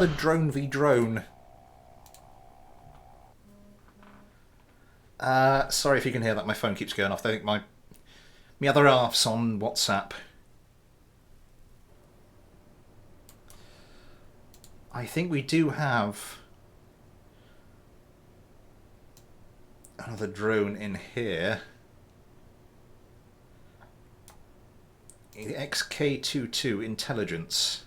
drone v drone. Sorry if you can hear that. My phone keeps going off. I think my other half's on WhatsApp. I think we do have another drone in here. The XK-22 Intelligence.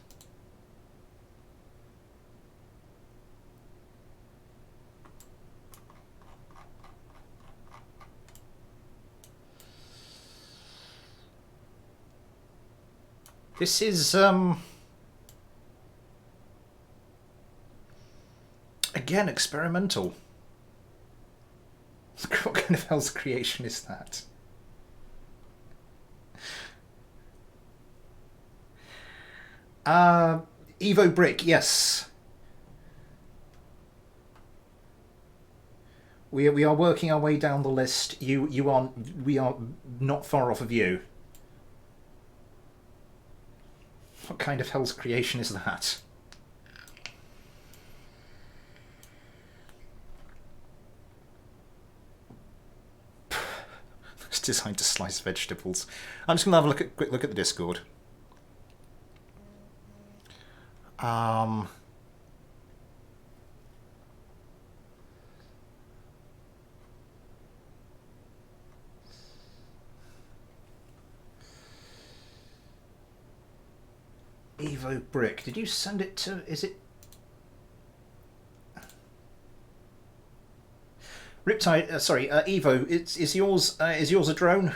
This is Again, experimental. What kind of hell's creation is that? Evo Brick, yes. We are working our way down the list. We are not far off of you. What kind of hell's creation is that? It's designed to slice vegetables. I'm just gonna have a quick look at the Discord. Evo Brick. Did you send it to? Is it? Riptide. Sorry, Evo. Is yours? Is yours a drone?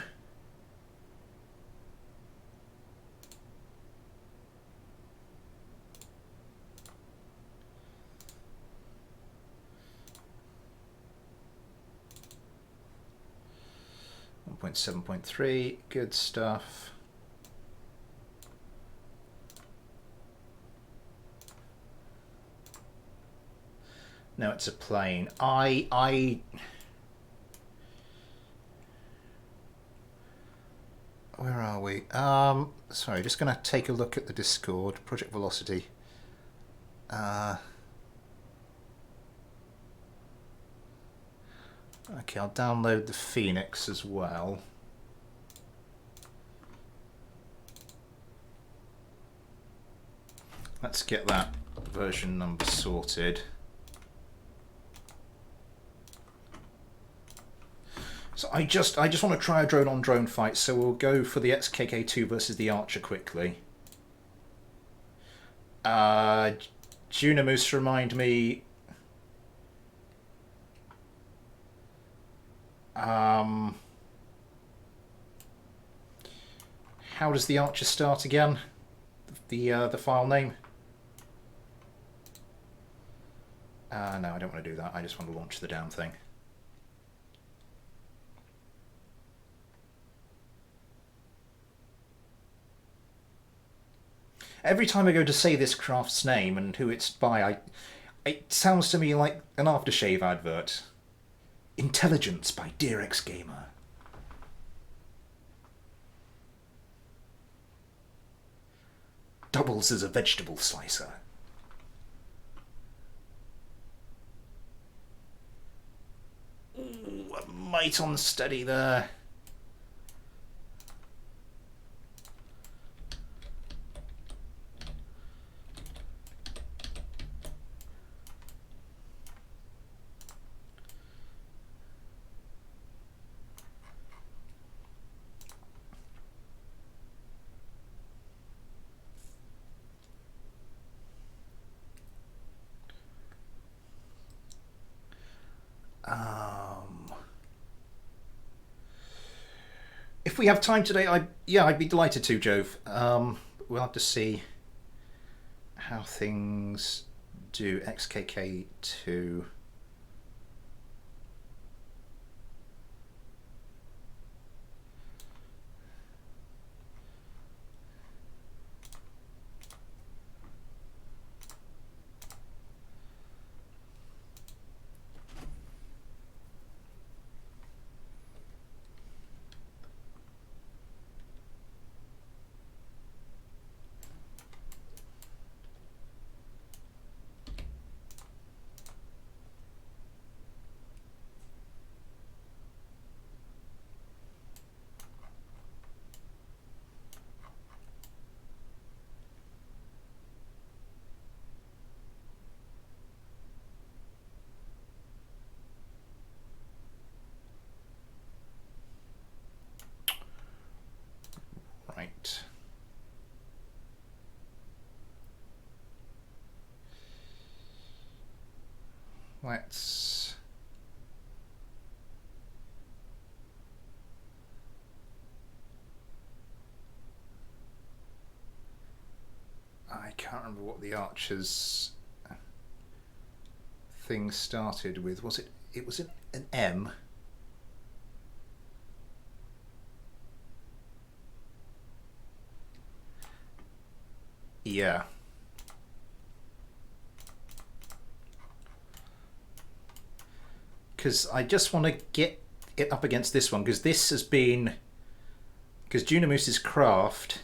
.7.3. 7.3. Good stuff. No, it's a plane. Where are we? Sorry, just gonna take a look at the Discord. Project Velocity. Okay, I'll download the Phoenix as well. Let's get that version number sorted. So I just want to try a drone on drone fight, so we'll go for the XKK2 versus the Archer quickly. Junamoose, remind me. How does the Archer start again? The file name? No, I don't want to do that. I just want to launch the damn thing. Every time I go to say this craft's name and who it's by, it sounds to me like an aftershave advert. Intelligence by Dear X Gamer. Doubles as a vegetable slicer. Ooh, a mite unsteady there. If we have time today, I'd be delighted to, Jove. We'll have to see how things do. XKK2. Right. Let's... I can't remember what the Archer's thing started with. Was it? It was an M. Yeah. Because I just want to get it up against this one, because this has been... Because Junamoose's craft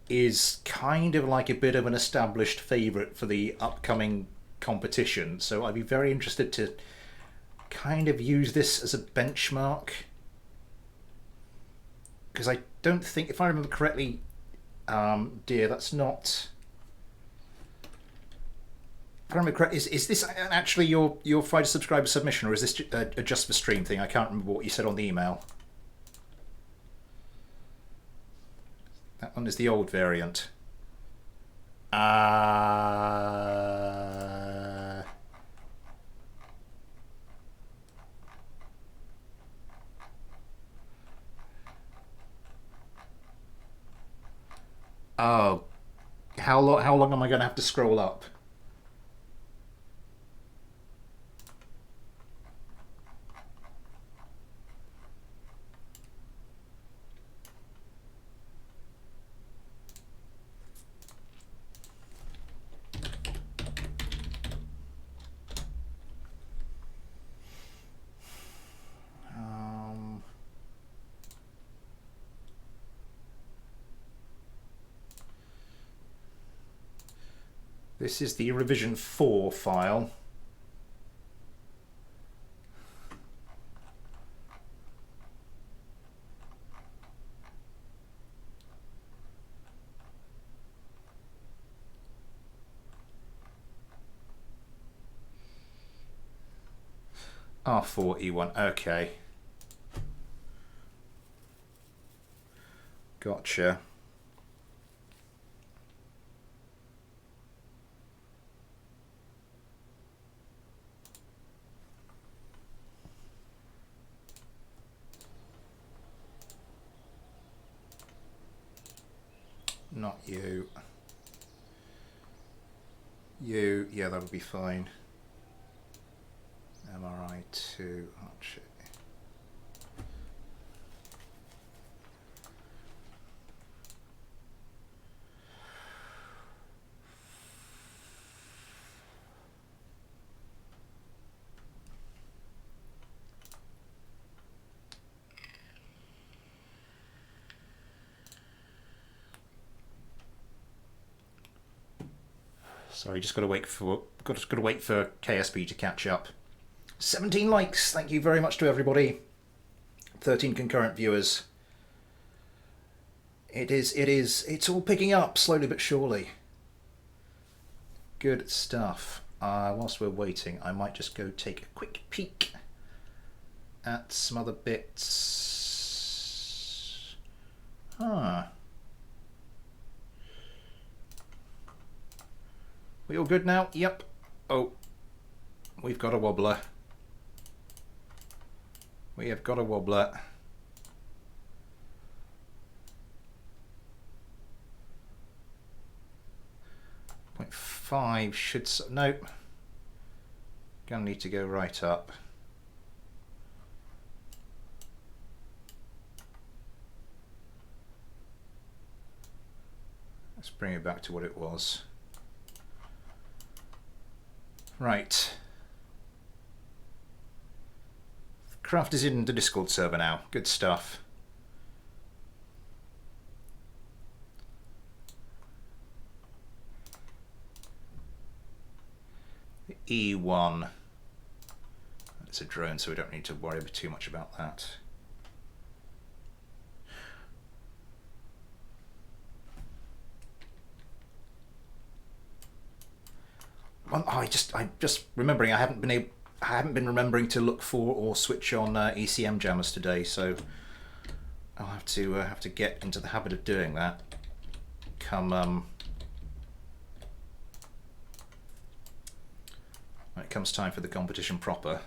is kind of like a bit of an established favourite for the upcoming competition, so I'd be very interested to kind of use this as a benchmark. Because I don't think, if I remember correctly, dear, that's not... If I remember correctly, is this actually your Fighter subscriber submission, or is this a just for stream thing? I can't remember what you said on the email. That one is the old variant. Oh, how long am I going to have to scroll up? This is the revision 4 file. R4E1, okay. Gotcha. Not you. You, yeah, that'll be fine. MRI 2, Archie. Sorry, just got to wait for KSP to catch up. 17 likes. Thank you very much to everybody. 13 concurrent viewers. It's all picking up slowly but surely. Good stuff. Whilst we're waiting, I might just go take a quick peek at some other bits. We all good now? Yep. Oh, we've got a wobbler. We have got a wobbler. Point 5 should... Nope. Gonna need to go right up. Let's bring it back to what it was. Right. Craft is in the Discord server now. Good stuff. E1. It's a drone, so we don't need to worry too much about that. I'm just remembering I haven't been remembering to look for or switch on ECM jammers today, so I'll have to get into the habit of doing that. Come when it comes time for the competition proper.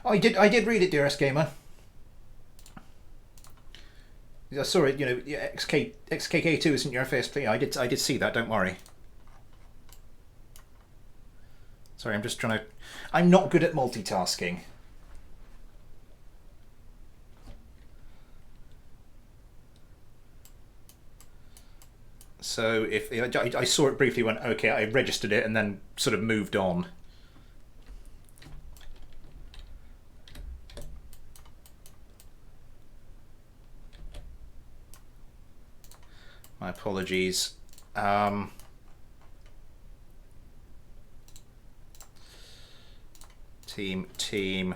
I did read it, dearest gamer. I saw it. You know, XKK2 isn't your first play. I did see that. Don't worry. Sorry, I'm just trying to. I'm not good at multitasking. So if I saw it briefly, went okay, I registered it, and then sort of moved on. My apologies. Team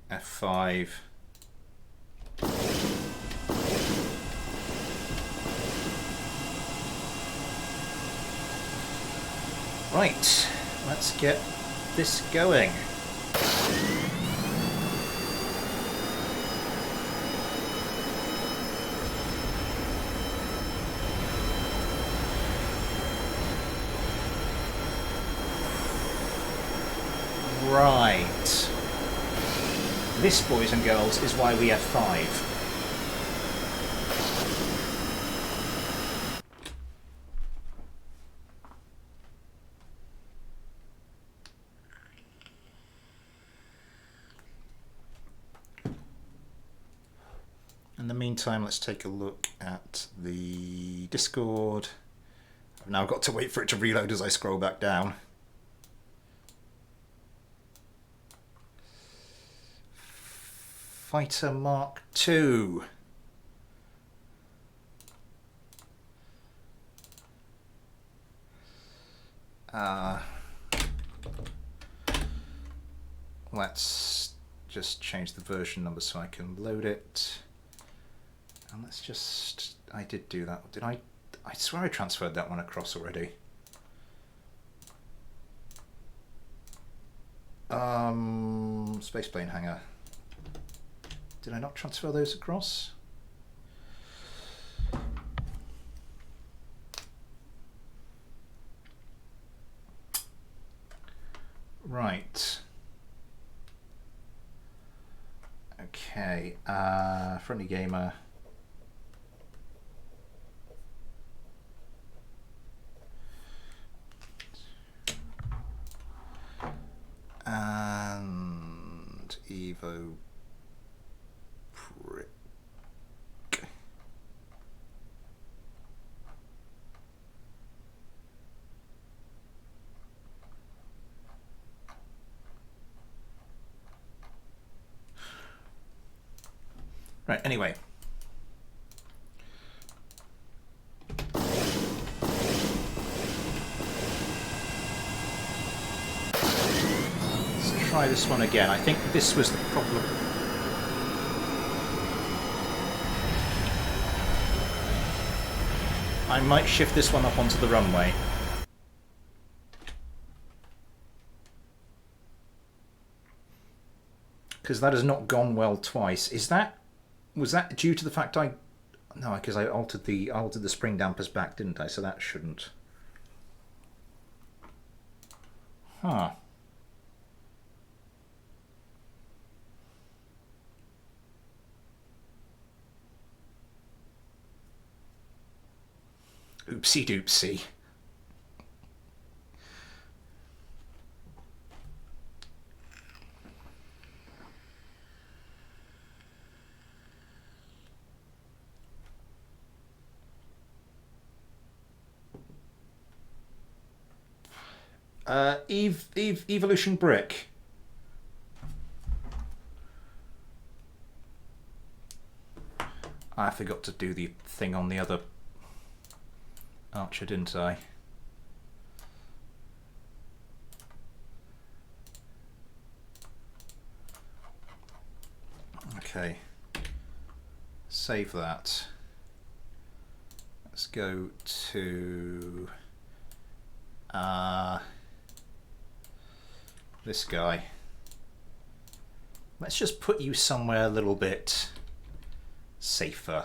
F5. Right, let's get this going. Right. This, boys and girls, is why we have 5. In the meantime, let's take a look at the Discord. I've now got to wait for it to reload as I scroll back down. Fighter Mark II. Let's just change the version number so I can load it. And let's just... I did do that. Did I? I swear I transferred that one across already. Spaceplane hangar. Did I not transfer those across? Right. Okay. Friendly gamer. And Evo Prick. Right, anyway. Let's try this one again. I think this was the problem. I might shift this one up onto the runway. Because that has not gone well twice. Was that due to the fact no, because I altered the spring dampers back, didn't I? So that shouldn't. Huh. Oopsie doopsie. Evolution brick. I forgot to do the thing on the other Archer, didn't I? Okay. Save that. Let's go to this guy. Let's just put you somewhere a little bit safer.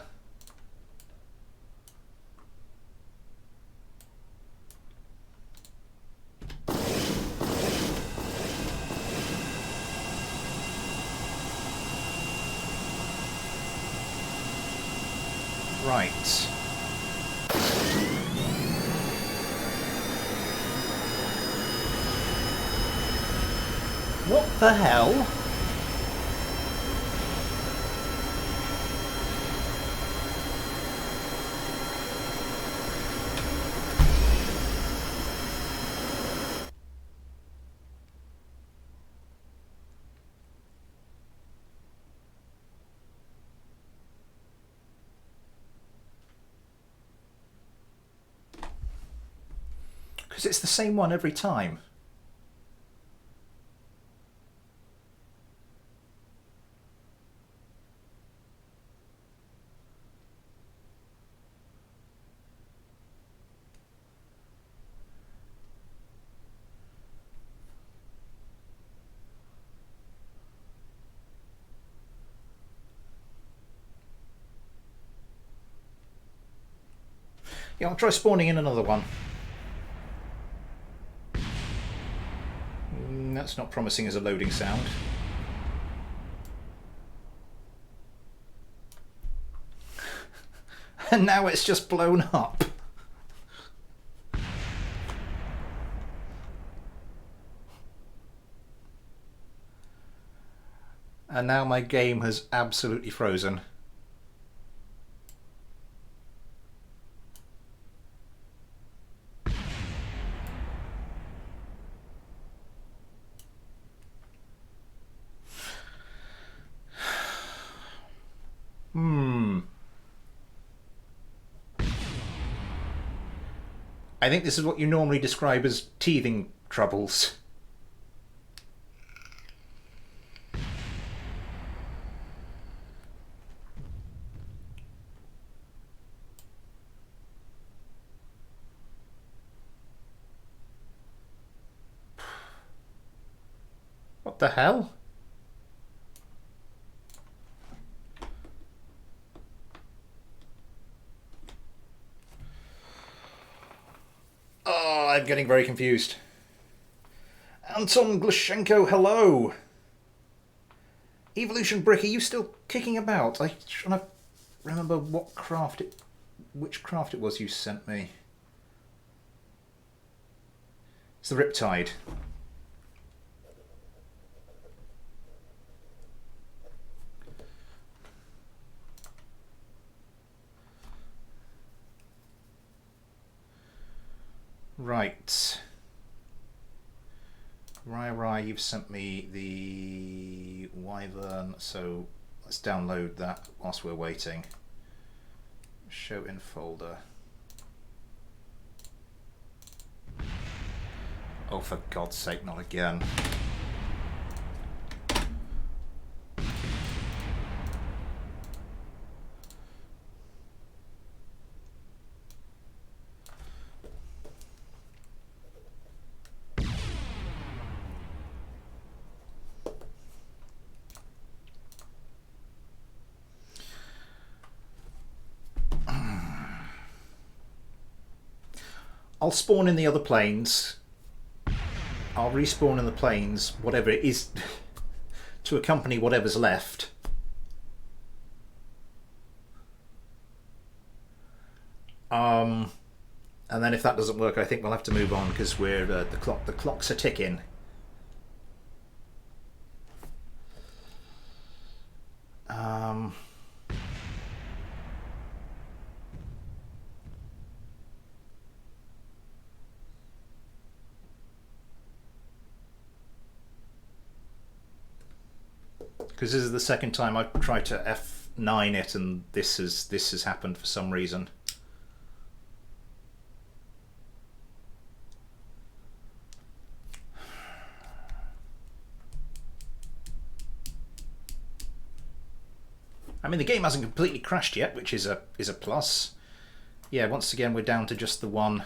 Right. What the hell? Because it's the same one every time. Yeah, I'll try spawning in another one. That's not promising as a loading sound. And now it's just blown up. And now my game has absolutely frozen. I think this is what you normally describe as teething troubles. What the hell? Oh, I'm getting very confused. Anton Glushenko, hello! Evolution Brick, are you still kicking about? I'm trying to remember which craft it was you sent me. It's the Riptide. Right. Rai, you've sent me the Wyvern, so let's download that whilst we're waiting. Show in folder. Oh, for God's sake, not again. I'll spawn in the other planes. I'll respawn in the planes, whatever it is, to accompany whatever's left. And then if that doesn't work, I think we'll have to move on because we're the clocks are ticking. Because this is the second time I've tried to F9 it, and this has happened for some reason. I mean, the game hasn't completely crashed yet, which is a plus. Yeah, once again we're down to just the one.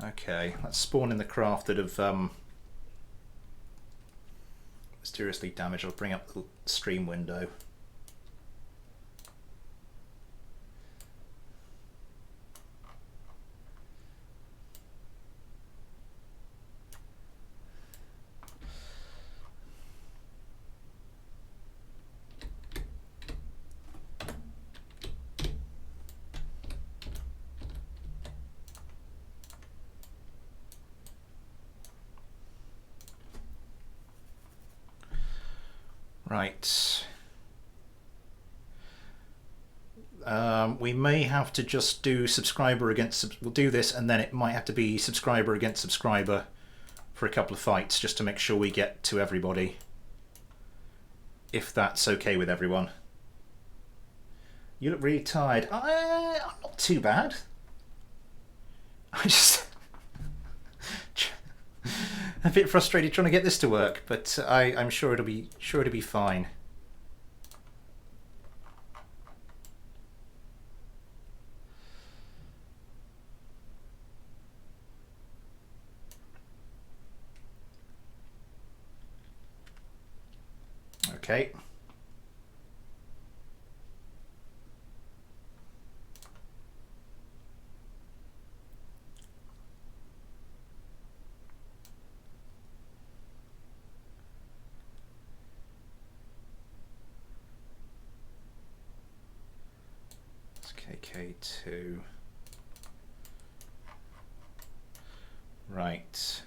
Okay, let's spawn in the craft that have Mysteriously damaged. I'll bring up the stream window. Right. We may have to just do subscriber against... We'll do this, and then it might have to be subscriber against subscriber for a couple of fights, just to make sure we get to everybody. If that's okay with everyone. You look really tired. I'm not too bad. I just... a bit frustrated trying to get this to work, but I'm sure it'll be fine. Okay. KK2. Right.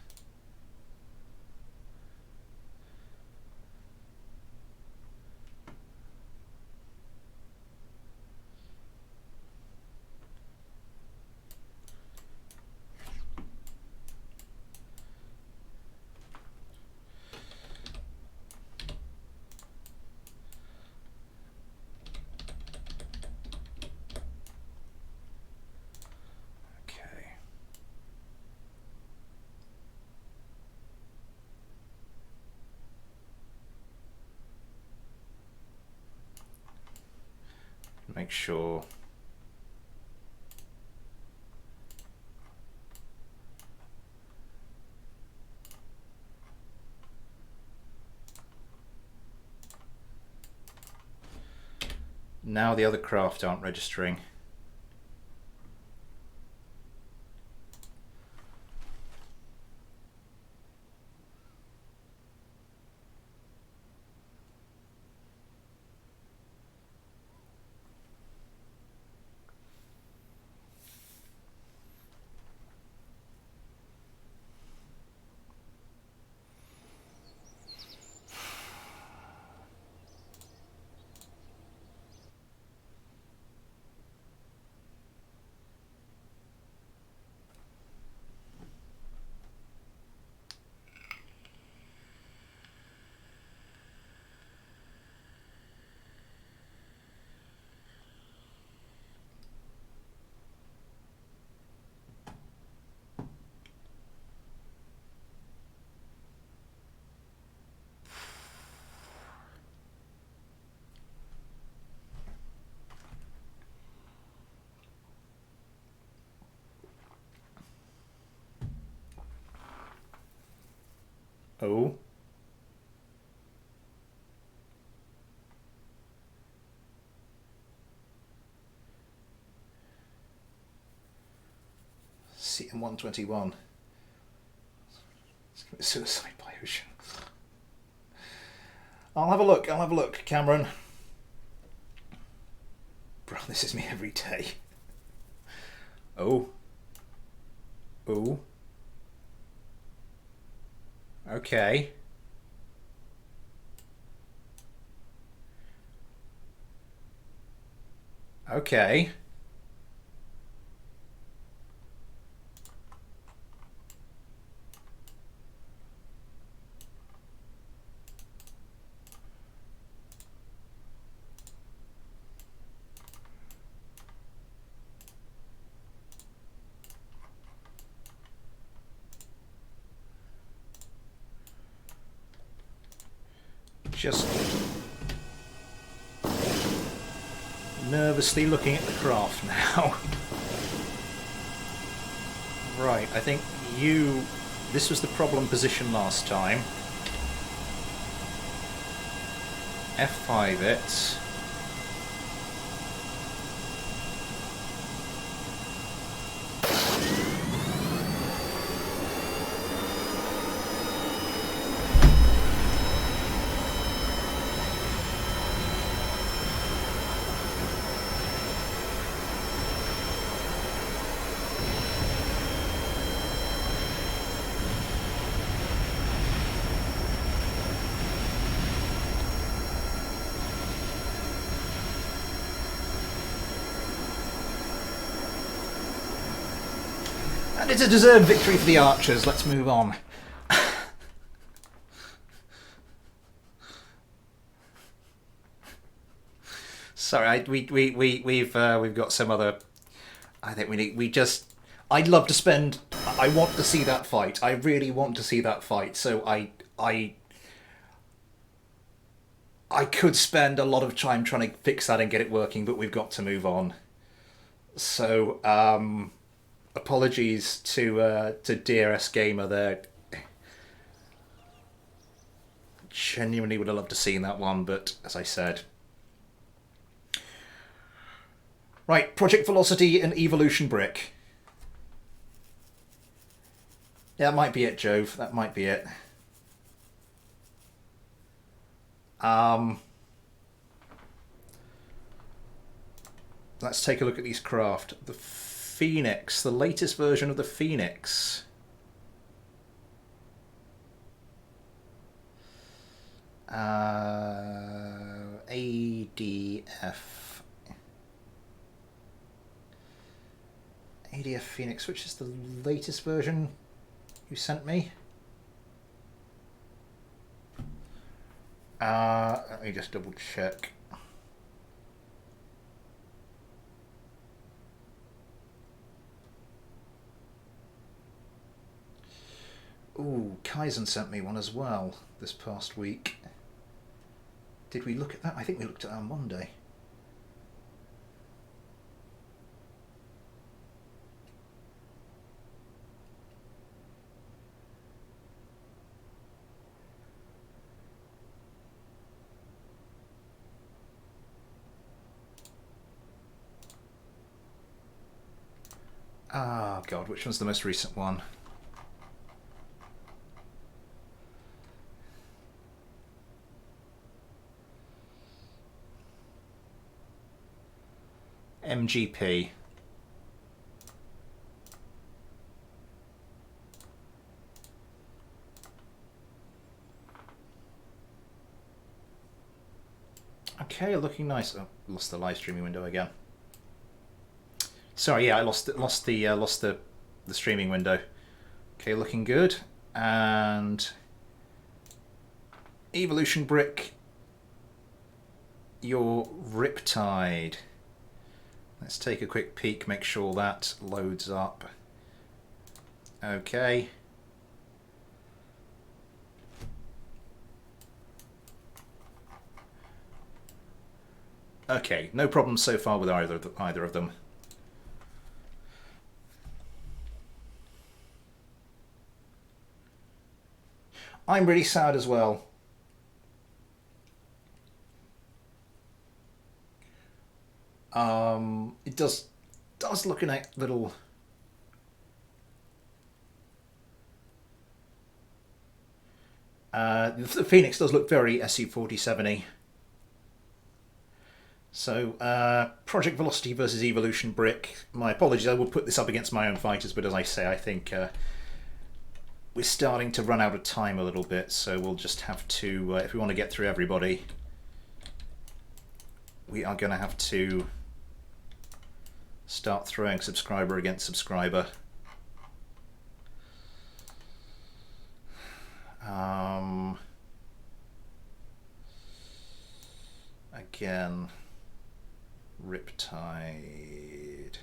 Make sure. Now the other craft aren't registering. Oh. CM121. Let's give it suicide by ocean. I'll have a look, Cameron. Bro, this is me every day. Oh. Oh. Okay. Okay. Just nervously looking at the craft now. Right, I think this was the problem position last time. F5 it. And it's a deserved victory for the archers. Let's move on. Sorry, we've got some other. I think we just. I'd love to spend. I want to see that fight. I really want to see that fight. So I could spend a lot of time trying to fix that and get it working, but we've got to move on. So apologies to DRS Gamer there. Genuinely would have loved to see that one, but as I said. Right, Project Velocity and Evolution Brick. Yeah, that might be it, Jove. That might be it. Let's take a look at these craft. The Phoenix, the latest version of the Phoenix. ADF. ADF Phoenix, which is the latest version you sent me? Let me just double check. Ooh, Kaizen sent me one as well this past week. Did we look at that? I think we looked at that on Monday. Ah, God, which one's the most recent one? MGP. Okay, looking nice. Oh, lost the live streaming window again. Sorry, yeah, I lost the streaming window. Okay, looking good. And Evolution Brick, your Riptide. Let's take a quick peek, make sure that loads up. Okay. Okay, no problems so far with either of them. I'm really sad as well. It does look a little. The Phoenix does look very SU-47-y. So, Project Velocity versus Evolution Brick. My apologies, I will put this up against my own fighters, but as I say, I think we're starting to run out of time a little bit, so we'll just have to, if we want to get through everybody, we are going to have to start throwing subscriber against subscriber. Again, Riptide.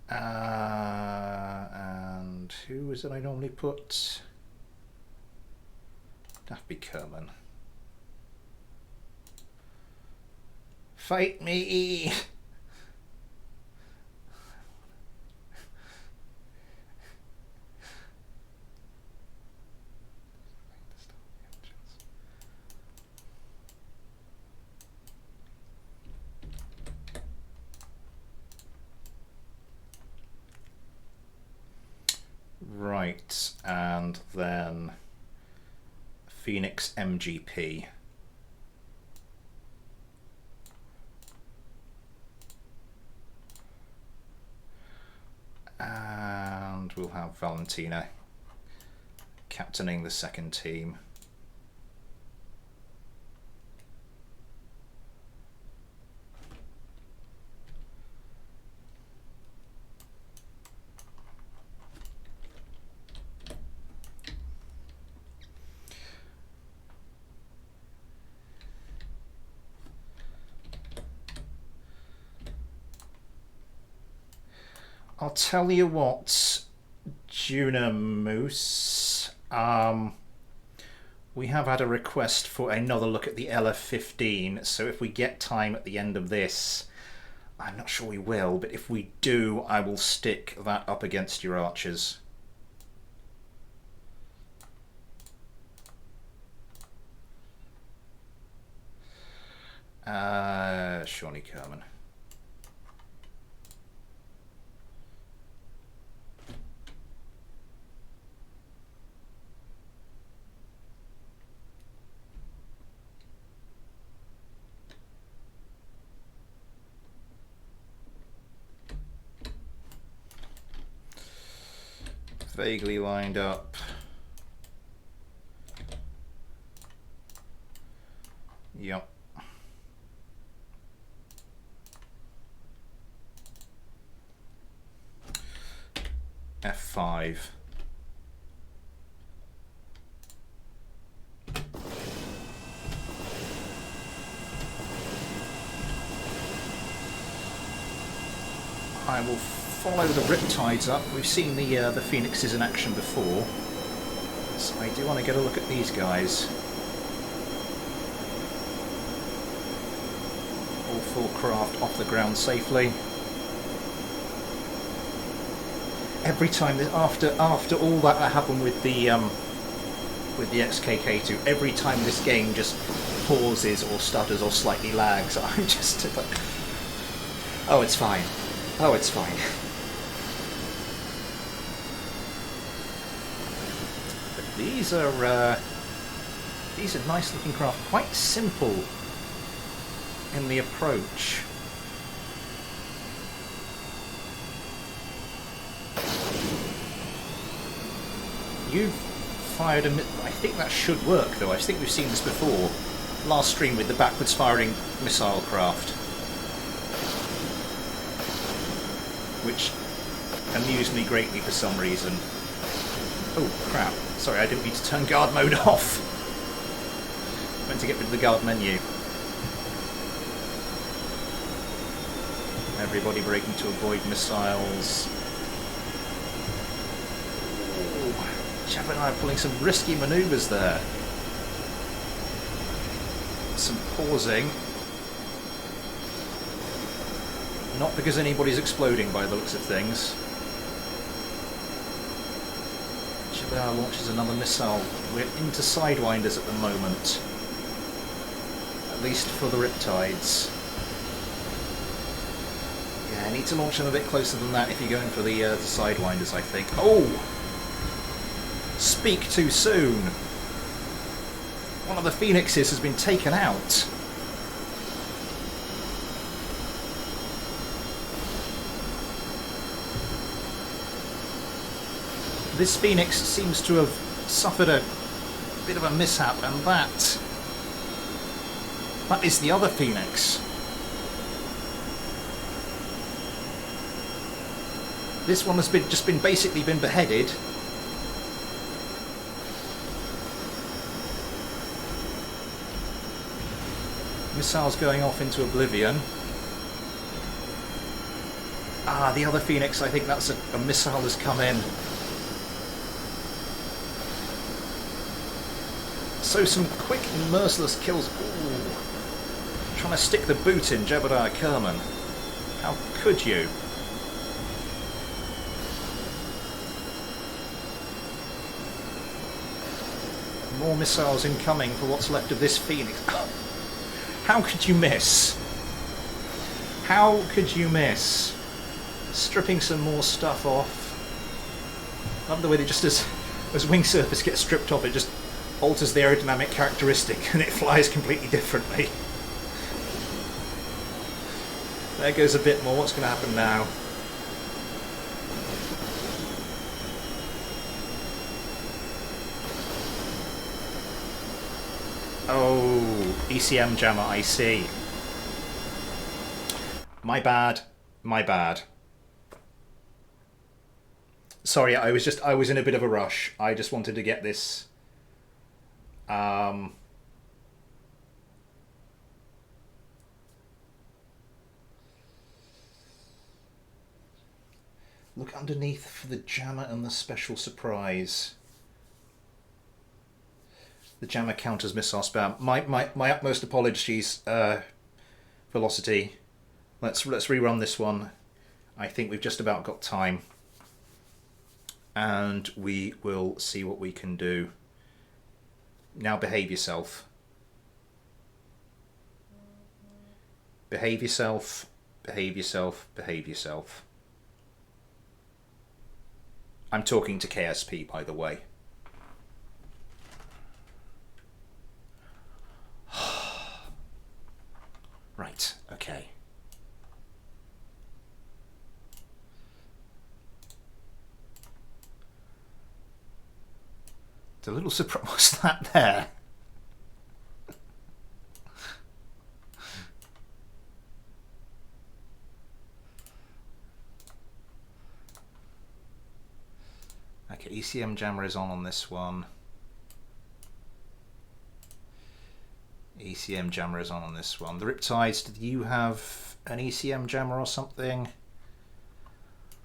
And who is it I normally put? Daffy Kerman. Fight me! Right, and then Phoenix MGP. And we'll have Valentina captaining the second team. I'll tell you what, Juna Moose, we have had a request for another look at the LF15, so if we get time at the end of this, I'm not sure we will, but if we do, I will stick that up against your archers. Shawnee Kerman. Vaguely lined up. Yep. F5. I will follow the Riptides up. We've seen the Phoenixes in action before, so I do want to get a look at these guys. All four craft off the ground safely. Every time after all that happened with the XKK2, every time this game just pauses or stutters or slightly lags, I'm just like, oh, it's fine. Oh, it's fine. But these are nice looking craft, quite simple in the approach. You've fired a... I think that should work, though. I think we've seen this before. Last stream with the backwards firing missile craft. Which amused me greatly for some reason. Oh, crap. Sorry, I didn't mean to turn guard mode off. I meant to get rid of the guard menu. Everybody braking to avoid missiles. Chap and I are pulling some risky manoeuvres there. Some pausing. Not because anybody's exploding by the looks of things. Kerbal launches another missile. We're into Sidewinders at the moment. At least for the Riptides. Yeah, I need to launch them a bit closer than that if you're going for the Sidewinders, I think. Oh! Speak too soon. One of the Phoenixes has been taken out. This Phoenix seems to have suffered a bit of a mishap, and that is the other Phoenix. This one has just been basically been beheaded. Missiles going off into oblivion. Ah, the other Phoenix, I think that's a missile has come in. So some quick and merciless kills. Ooh. Trying to stick the boot in Jebediah Kerman. How could you? More missiles incoming for what's left of this Phoenix. How could you miss? How could you miss? Stripping some more stuff off. love the way that just as wing surface gets stripped off, it just alters the aerodynamic characteristic and it flies completely differently. There goes a bit more. What's going to happen now? Oh, ECM jammer, I see. My bad. My bad. Sorry, I was in a bit of a rush. I just wanted to get this. Look underneath for the jammer and the special surprise. The jammer counters missile spam. My utmost apologies, Velocity. Let's rerun this one. I think we've just about got time. And we will see what we can do. Now behave yourself. Behave yourself, behave yourself, behave yourself. I'm talking to KSP, by the way. Right, okay. It's a little surprise. What's that there? Okay, ECM jammer is on this one. ECM jammer is on this one. The Riptides, did you have an ECM jammer or something?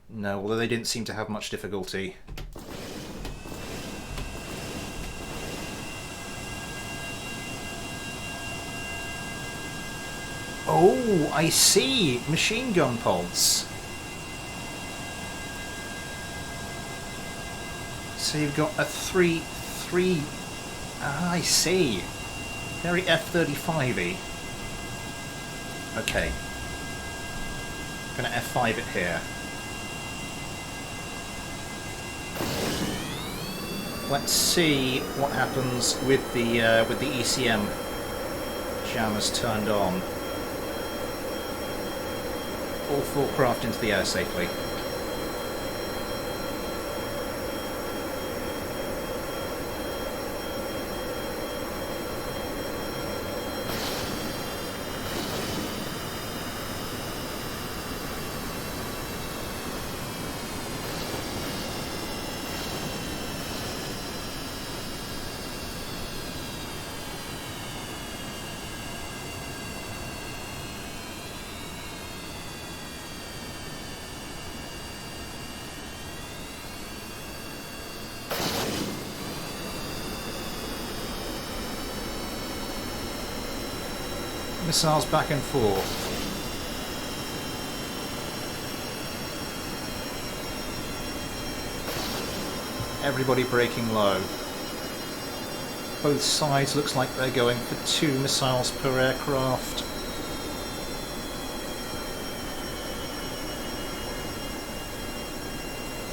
No, although they didn't seem to have much difficulty. Oh, I see! Machine gun pods. So you've got a three. I see. Very F-35-y. Okay. Gonna F5 it here. Let's see what happens with the ECM jammers turned on. All 4 craft into the air safely. Missiles back and forth. Everybody breaking low. Both sides looks like they're going for 2 missiles per aircraft.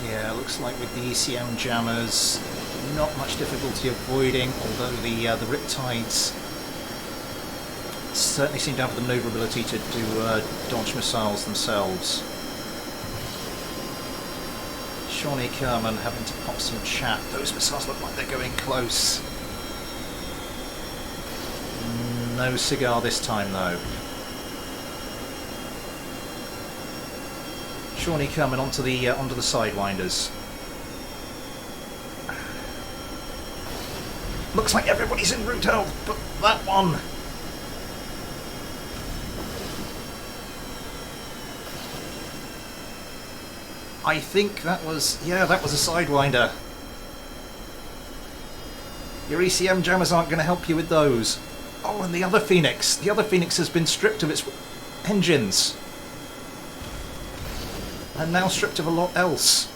Yeah, looks like with the ECM jammers, not much difficulty avoiding, although the Riptides certainly seem to have the maneuverability to dodge missiles themselves. Shawnee Kerman having to pop some chat. Those missiles look like they're going close. No cigar this time though. Shawnee Kerman onto the sidewinders. Looks like everybody's in route health, but that one. I think that was, yeah, that was a sidewinder. Your ECM jammers aren't going to help you with those. Oh, and the other Phoenix. The other Phoenix has been stripped of its engines. And now stripped of a lot else.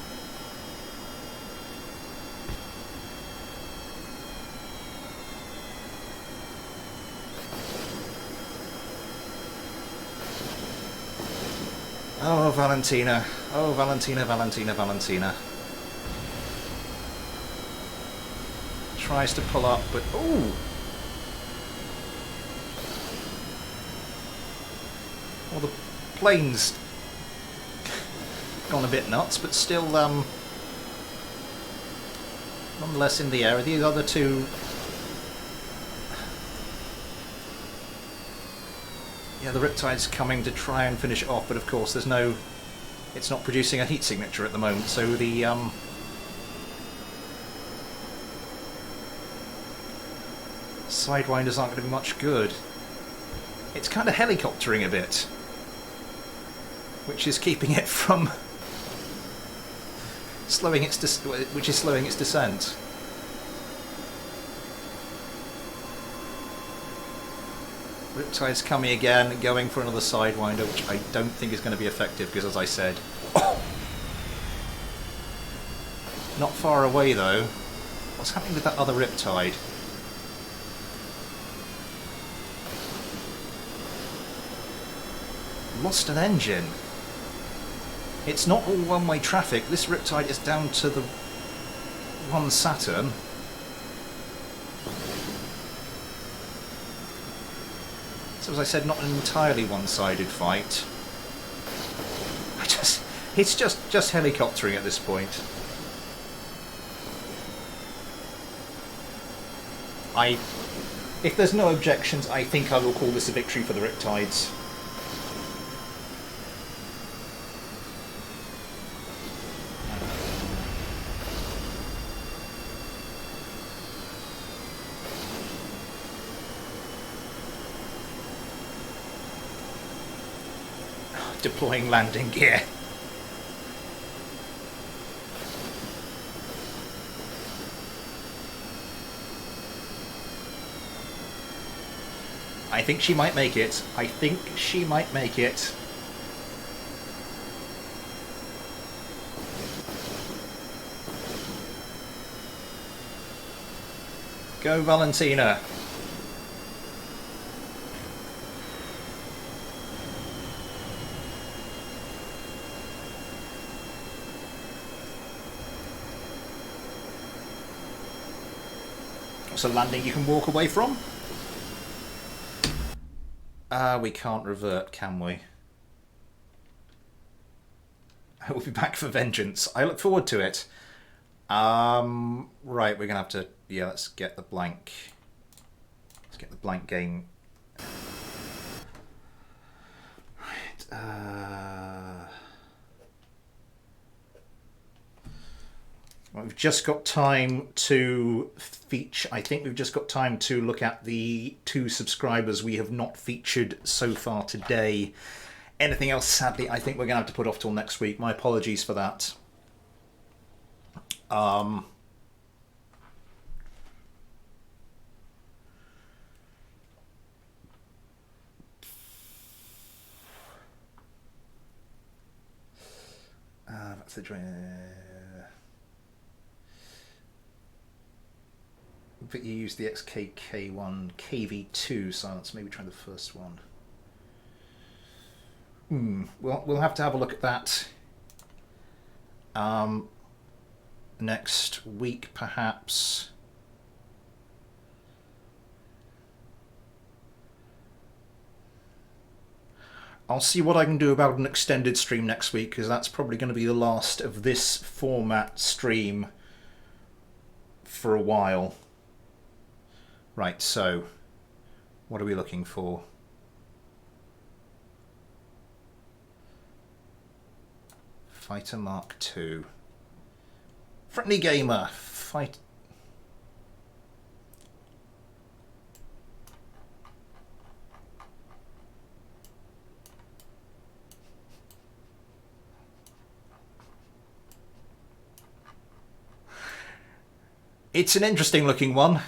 Oh, Valentina. Oh, Valentina, Valentina, Valentina. tries to pull up, but ooh! Well, the plane's gone a bit nuts, but still, nonetheless in the air. These other two, yeah, the Riptide's coming to try and finish it off, but of course there's no, it's not producing a heat signature at the moment, so the Sidewinders aren't going to be much good. It's kind of helicoptering a bit, which is keeping it from slowing its descent. Riptide's coming again, going for another Sidewinder, which I don't think is going to be effective because, as I said, not far away though. What's happening with that other Riptide? Lost an engine. It's not all one-way traffic. This Riptide is down to the one Saturn. So as I said, not an entirely one-sided fight. It's just helicoptering at this point. If there's no objections, I think I will call this a victory for the Riptides. Deploying landing gear. I think she might make it. I think she might make it. Go, Valentina. A landing you can walk away from? We can't revert, can we? I will be back for vengeance. I look forward to it. Right, we're gonna have to, yeah, let's get the blank. Let's get the blank game. Right, we've just got time to feature. I think we've just got time to look at the 2 subscribers we have not featured so far today. Anything else, sadly, I think we're going to have to put off till next week. My apologies for that. That's the drain. But you use the XKK1 KV2 silence. Maybe try the first one. Well, we'll have to have a look at that next week, perhaps. I'll see what I can do about an extended stream next week, because that's probably going to be the last of this format stream for a while. Right, so what are we looking for? Fighter Mark II. Friendly gamer. Fight. It's an interesting looking one.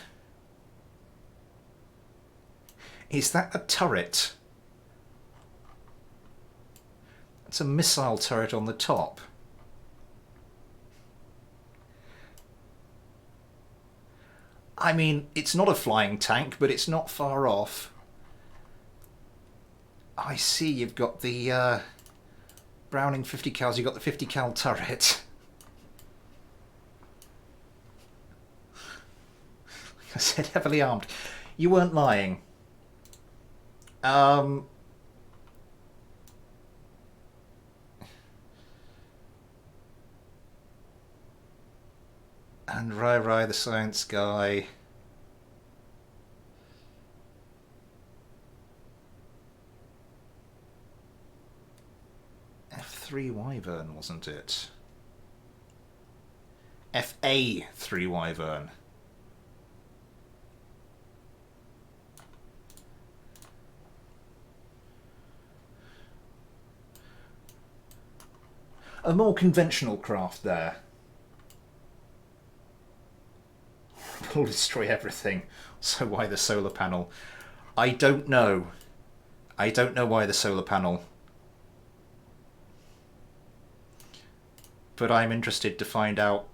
Is that a turret? It's a missile turret on the top. I mean, it's not a flying tank, but it's not far off. I see you've got the Browning 50 cals, you've got the 50 cal turret. I said heavily armed. You weren't lying. And Rai the science guy. F3 Wyvern, wasn't it? FA3 Wyvern. A more conventional craft there. Will destroy everything. So why the solar panel? I don't know. I don't know why the solar panel. But I'm interested to find out.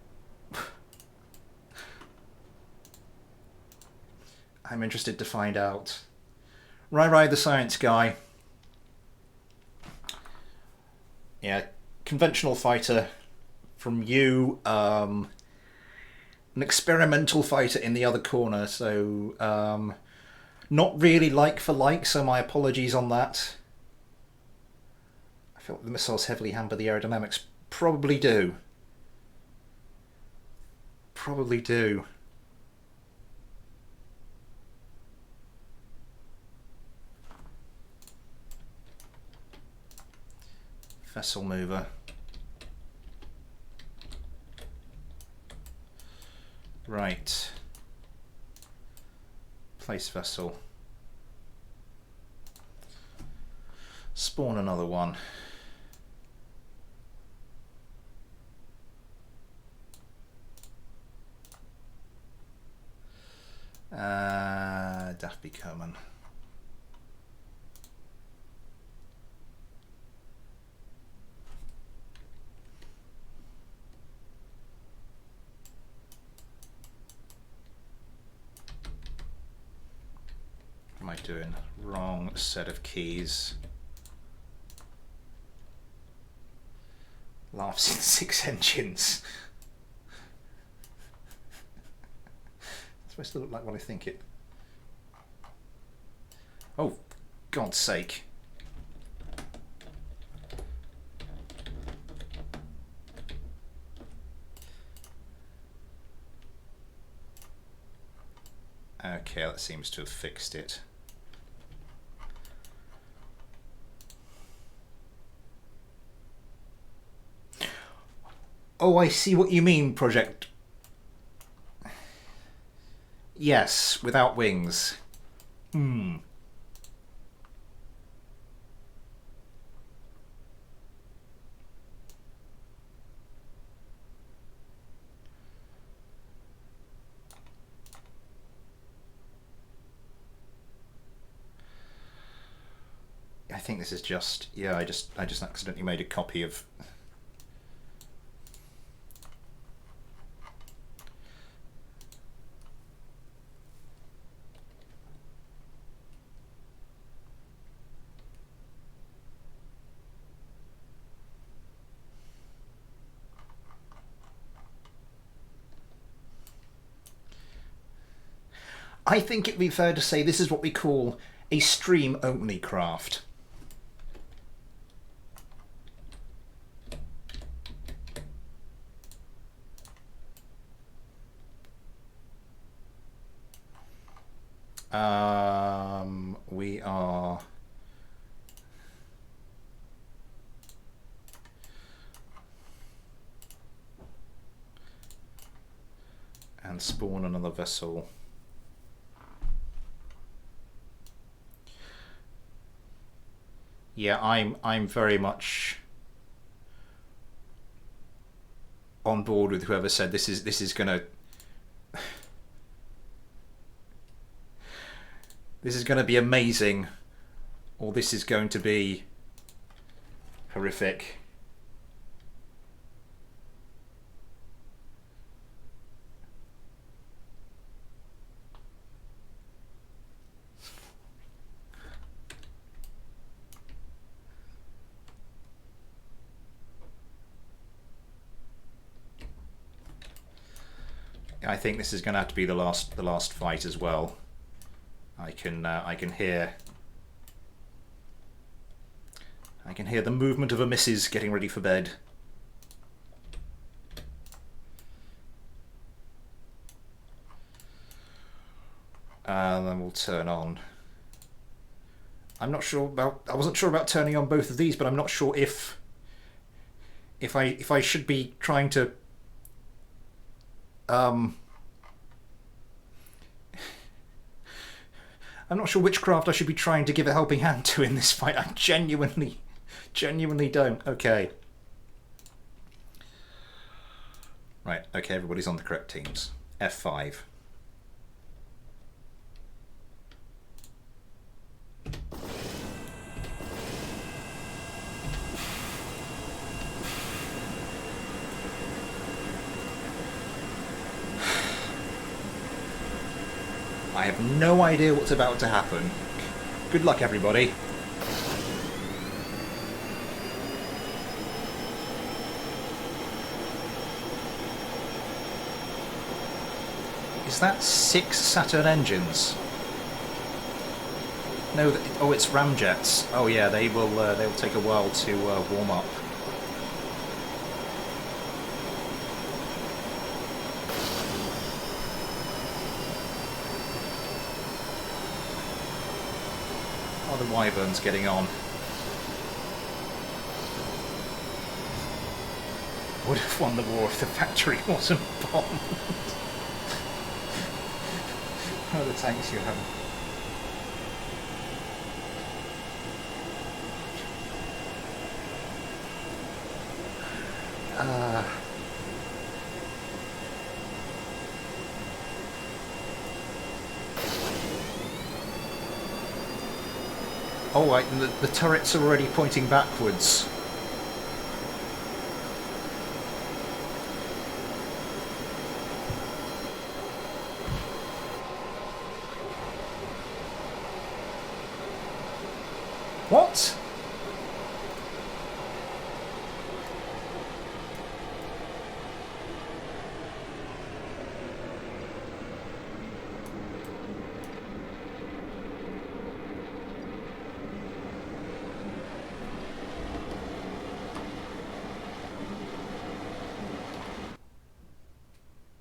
I'm interested to find out. Rai the science guy. Yeah, conventional fighter from you. An experimental fighter in the other corner, so not really like for like, so my apologies on that. I feel like the missiles heavily hamper the aerodynamics. Probably do. Probably do. Vessel mover. Right. Place vessel. Spawn another one. Daft be coming. What am I doing? Wrong set of keys. Laughs in 6 engines. It's supposed to look like what I think it. Oh, God's sake. Okay, that seems to have fixed it. Oh, I see what you mean, Project. Yes, without wings. I think this is just, yeah, I just accidentally made a copy of. I think it'd be fair to say this is what we call a stream-only craft. We are and spawn another vessel. Yeah, I'm very much on board with whoever said this is gonna this is gonna be amazing, or this is going to be horrific. I think this is going to have to be the last fight as well. I can hear the movement of a missus getting ready for bed. And then we'll turn on. I wasn't sure about turning on both of these, but I'm not sure if I should be trying to I'm not sure which craft I should be trying to give a helping hand to in this fight. I genuinely don't. Okay. Right, okay, everybody's on the correct teams. F5. I have no idea what's about to happen. Good luck, everybody. Is that 6 Saturn engines? No, oh, it's ramjets. Oh yeah, they'll take a while to warm up. How are the wyverns getting on? Would have won the war if the factory wasn't bombed. Oh, the tanks you have. Oh, right, and the turrets are already pointing backwards. What?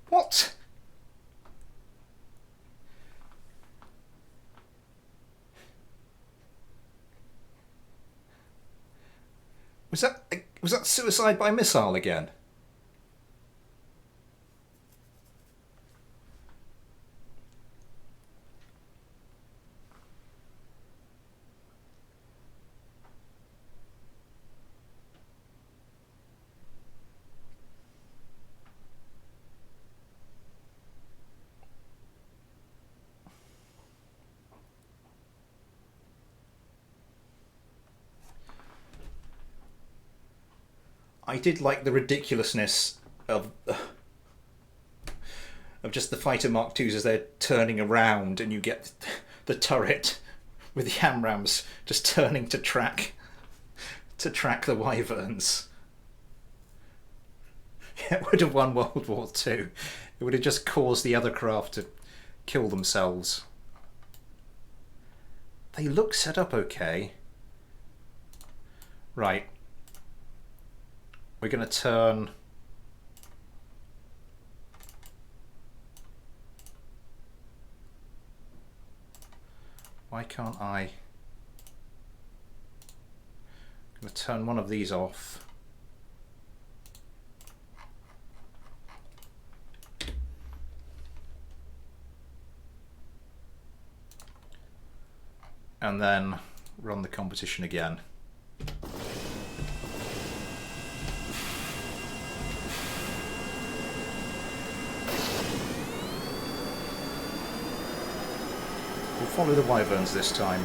What? Was that suicide by missile again? I did like the ridiculousness of just the fighter Mark IIs as they're turning around, and you get the turret with the AMRAAMs just turning to track the wyverns. It would have won World War II. It would have just caused the other craft to kill themselves. They look set up okay. Right. We're going to turn... Why can't I... I'm going to turn one of these off. And then run the competition again. We'll follow the wyverns this time.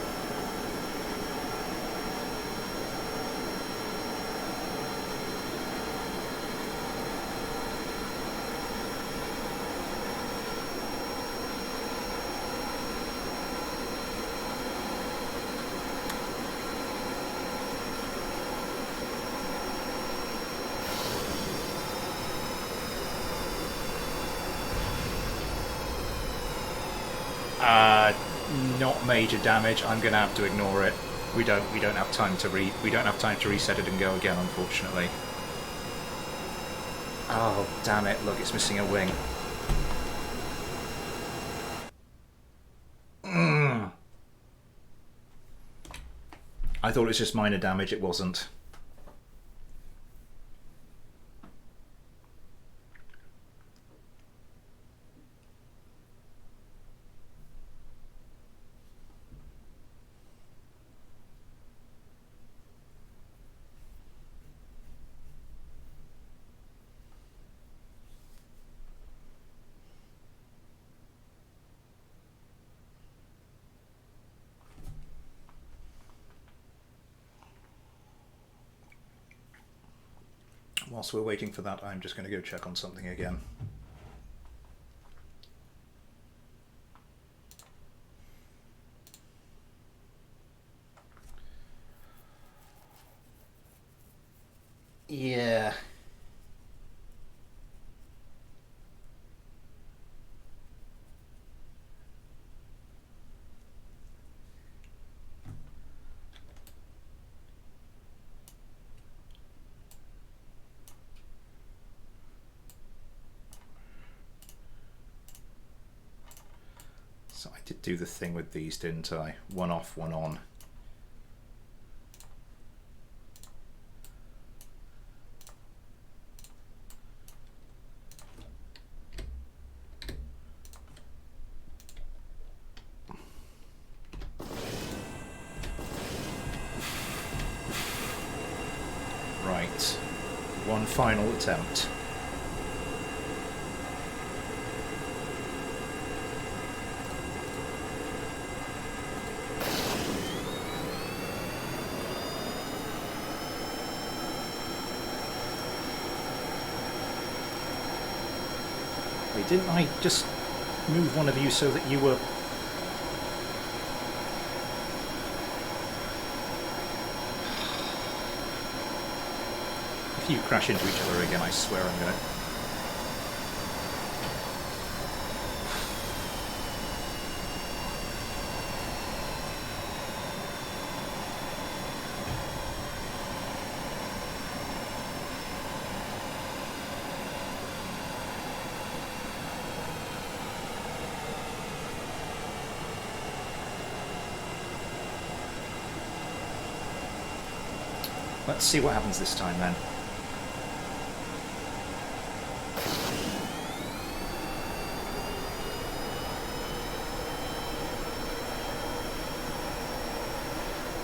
Not major damage. I'm going to have to ignore it. We don't have time to reset it and go again, unfortunately. Oh, damn it. Look, it's missing a wing. I thought it was just minor damage. It wasn't. Whilst we're waiting for that, I'm just going to go check on something again. Yeah. So I did do the thing with these, didn't I? One off, one on. Right. One final attempt. Didn't I just move one of you so that you were... If you crash into each other again, I swear I'm gonna... Let's see what happens this time then.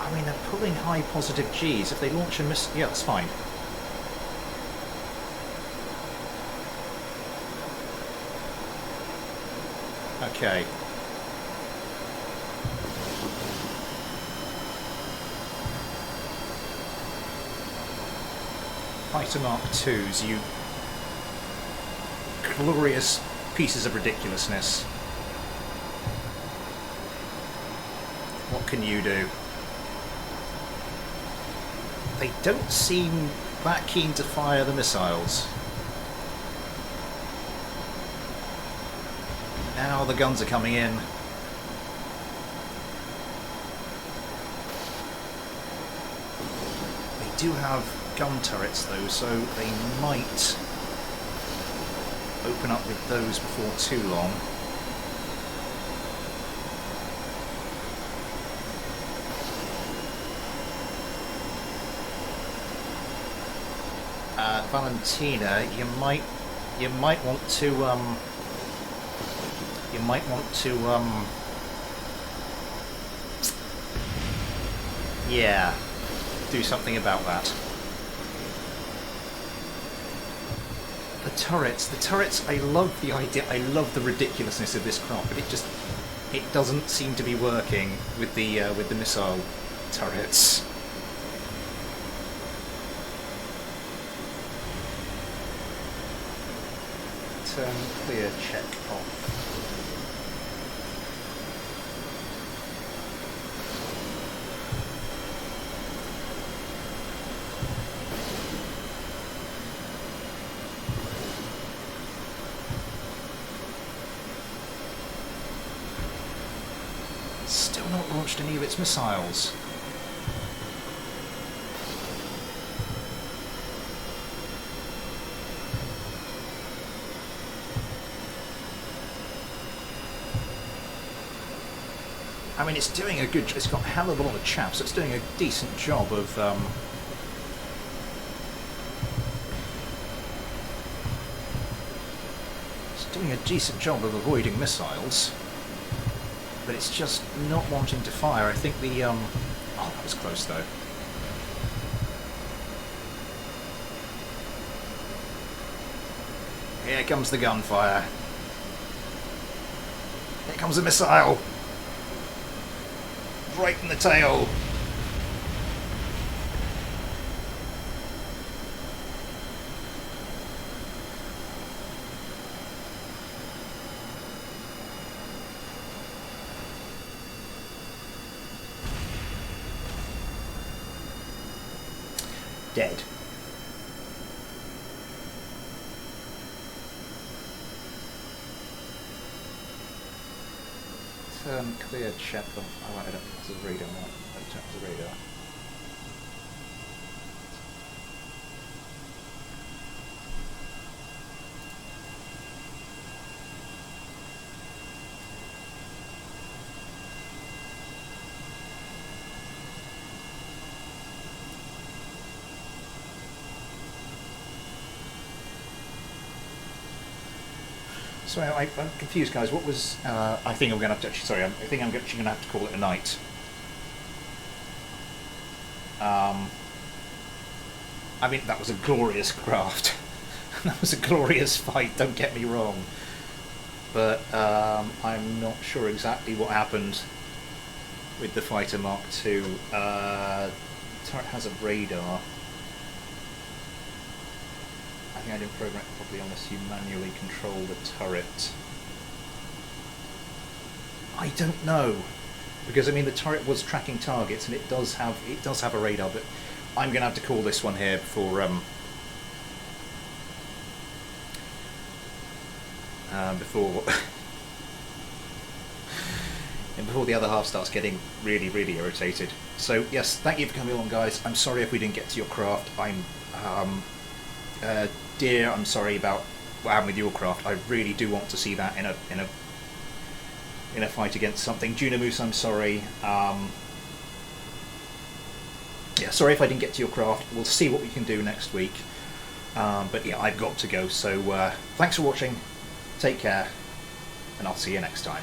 I mean, they're pulling high positive Gs. If they launch a missile... Yeah, that's fine. Okay. Fighter Mark IIs, you glorious pieces of ridiculousness. What can you do? They don't seem that keen to fire the missiles. Now the guns are coming in. They do have gun turrets though, so they might open up with those before too long. Valentina, you might want to yeah, do something about that. The turrets, I love the idea, I love the ridiculousness of this craft, but it doesn't seem to be working with the missile turrets. Turn clear, check off. not launched any of its missiles. I mean, it's doing a good... It's got a hell of a lot of chaff, so it's doing a decent job of... It's doing a decent job of avoiding missiles. But it's just not wanting to fire. I think the... Oh, that was close, though. Here comes the gunfire. Here comes the missile. Right in the tail. Dead. Turn clear check. Oh, I don't think that's a radar. I don't check the radar. Sorry, I'm confused, guys. What was? I think I'm going to have to actually. Sorry, I think I'm actually going to have to call it a night. I mean, that was a glorious craft. That was a glorious fight. Don't get me wrong, but I'm not sure exactly what happened with the Fighter Mark II. The turret has a radar. I think I didn't program it properly unless you manually control the turret. I don't know, because I mean the turret was tracking targets and it does have a radar, but I'm going to have to call this one here before before the other half starts getting really irritated. So yes, thank you for coming along, guys. I'm sorry if we didn't get to your craft. Dear, I'm sorry about what happened with your craft. I really do want to see that in a fight against something. Junamoose, I'm sorry. Yeah, sorry if I didn't get to your craft. We'll see what we can do next week. But yeah, I've got to go. So thanks for watching. Take care, and I'll see you next time.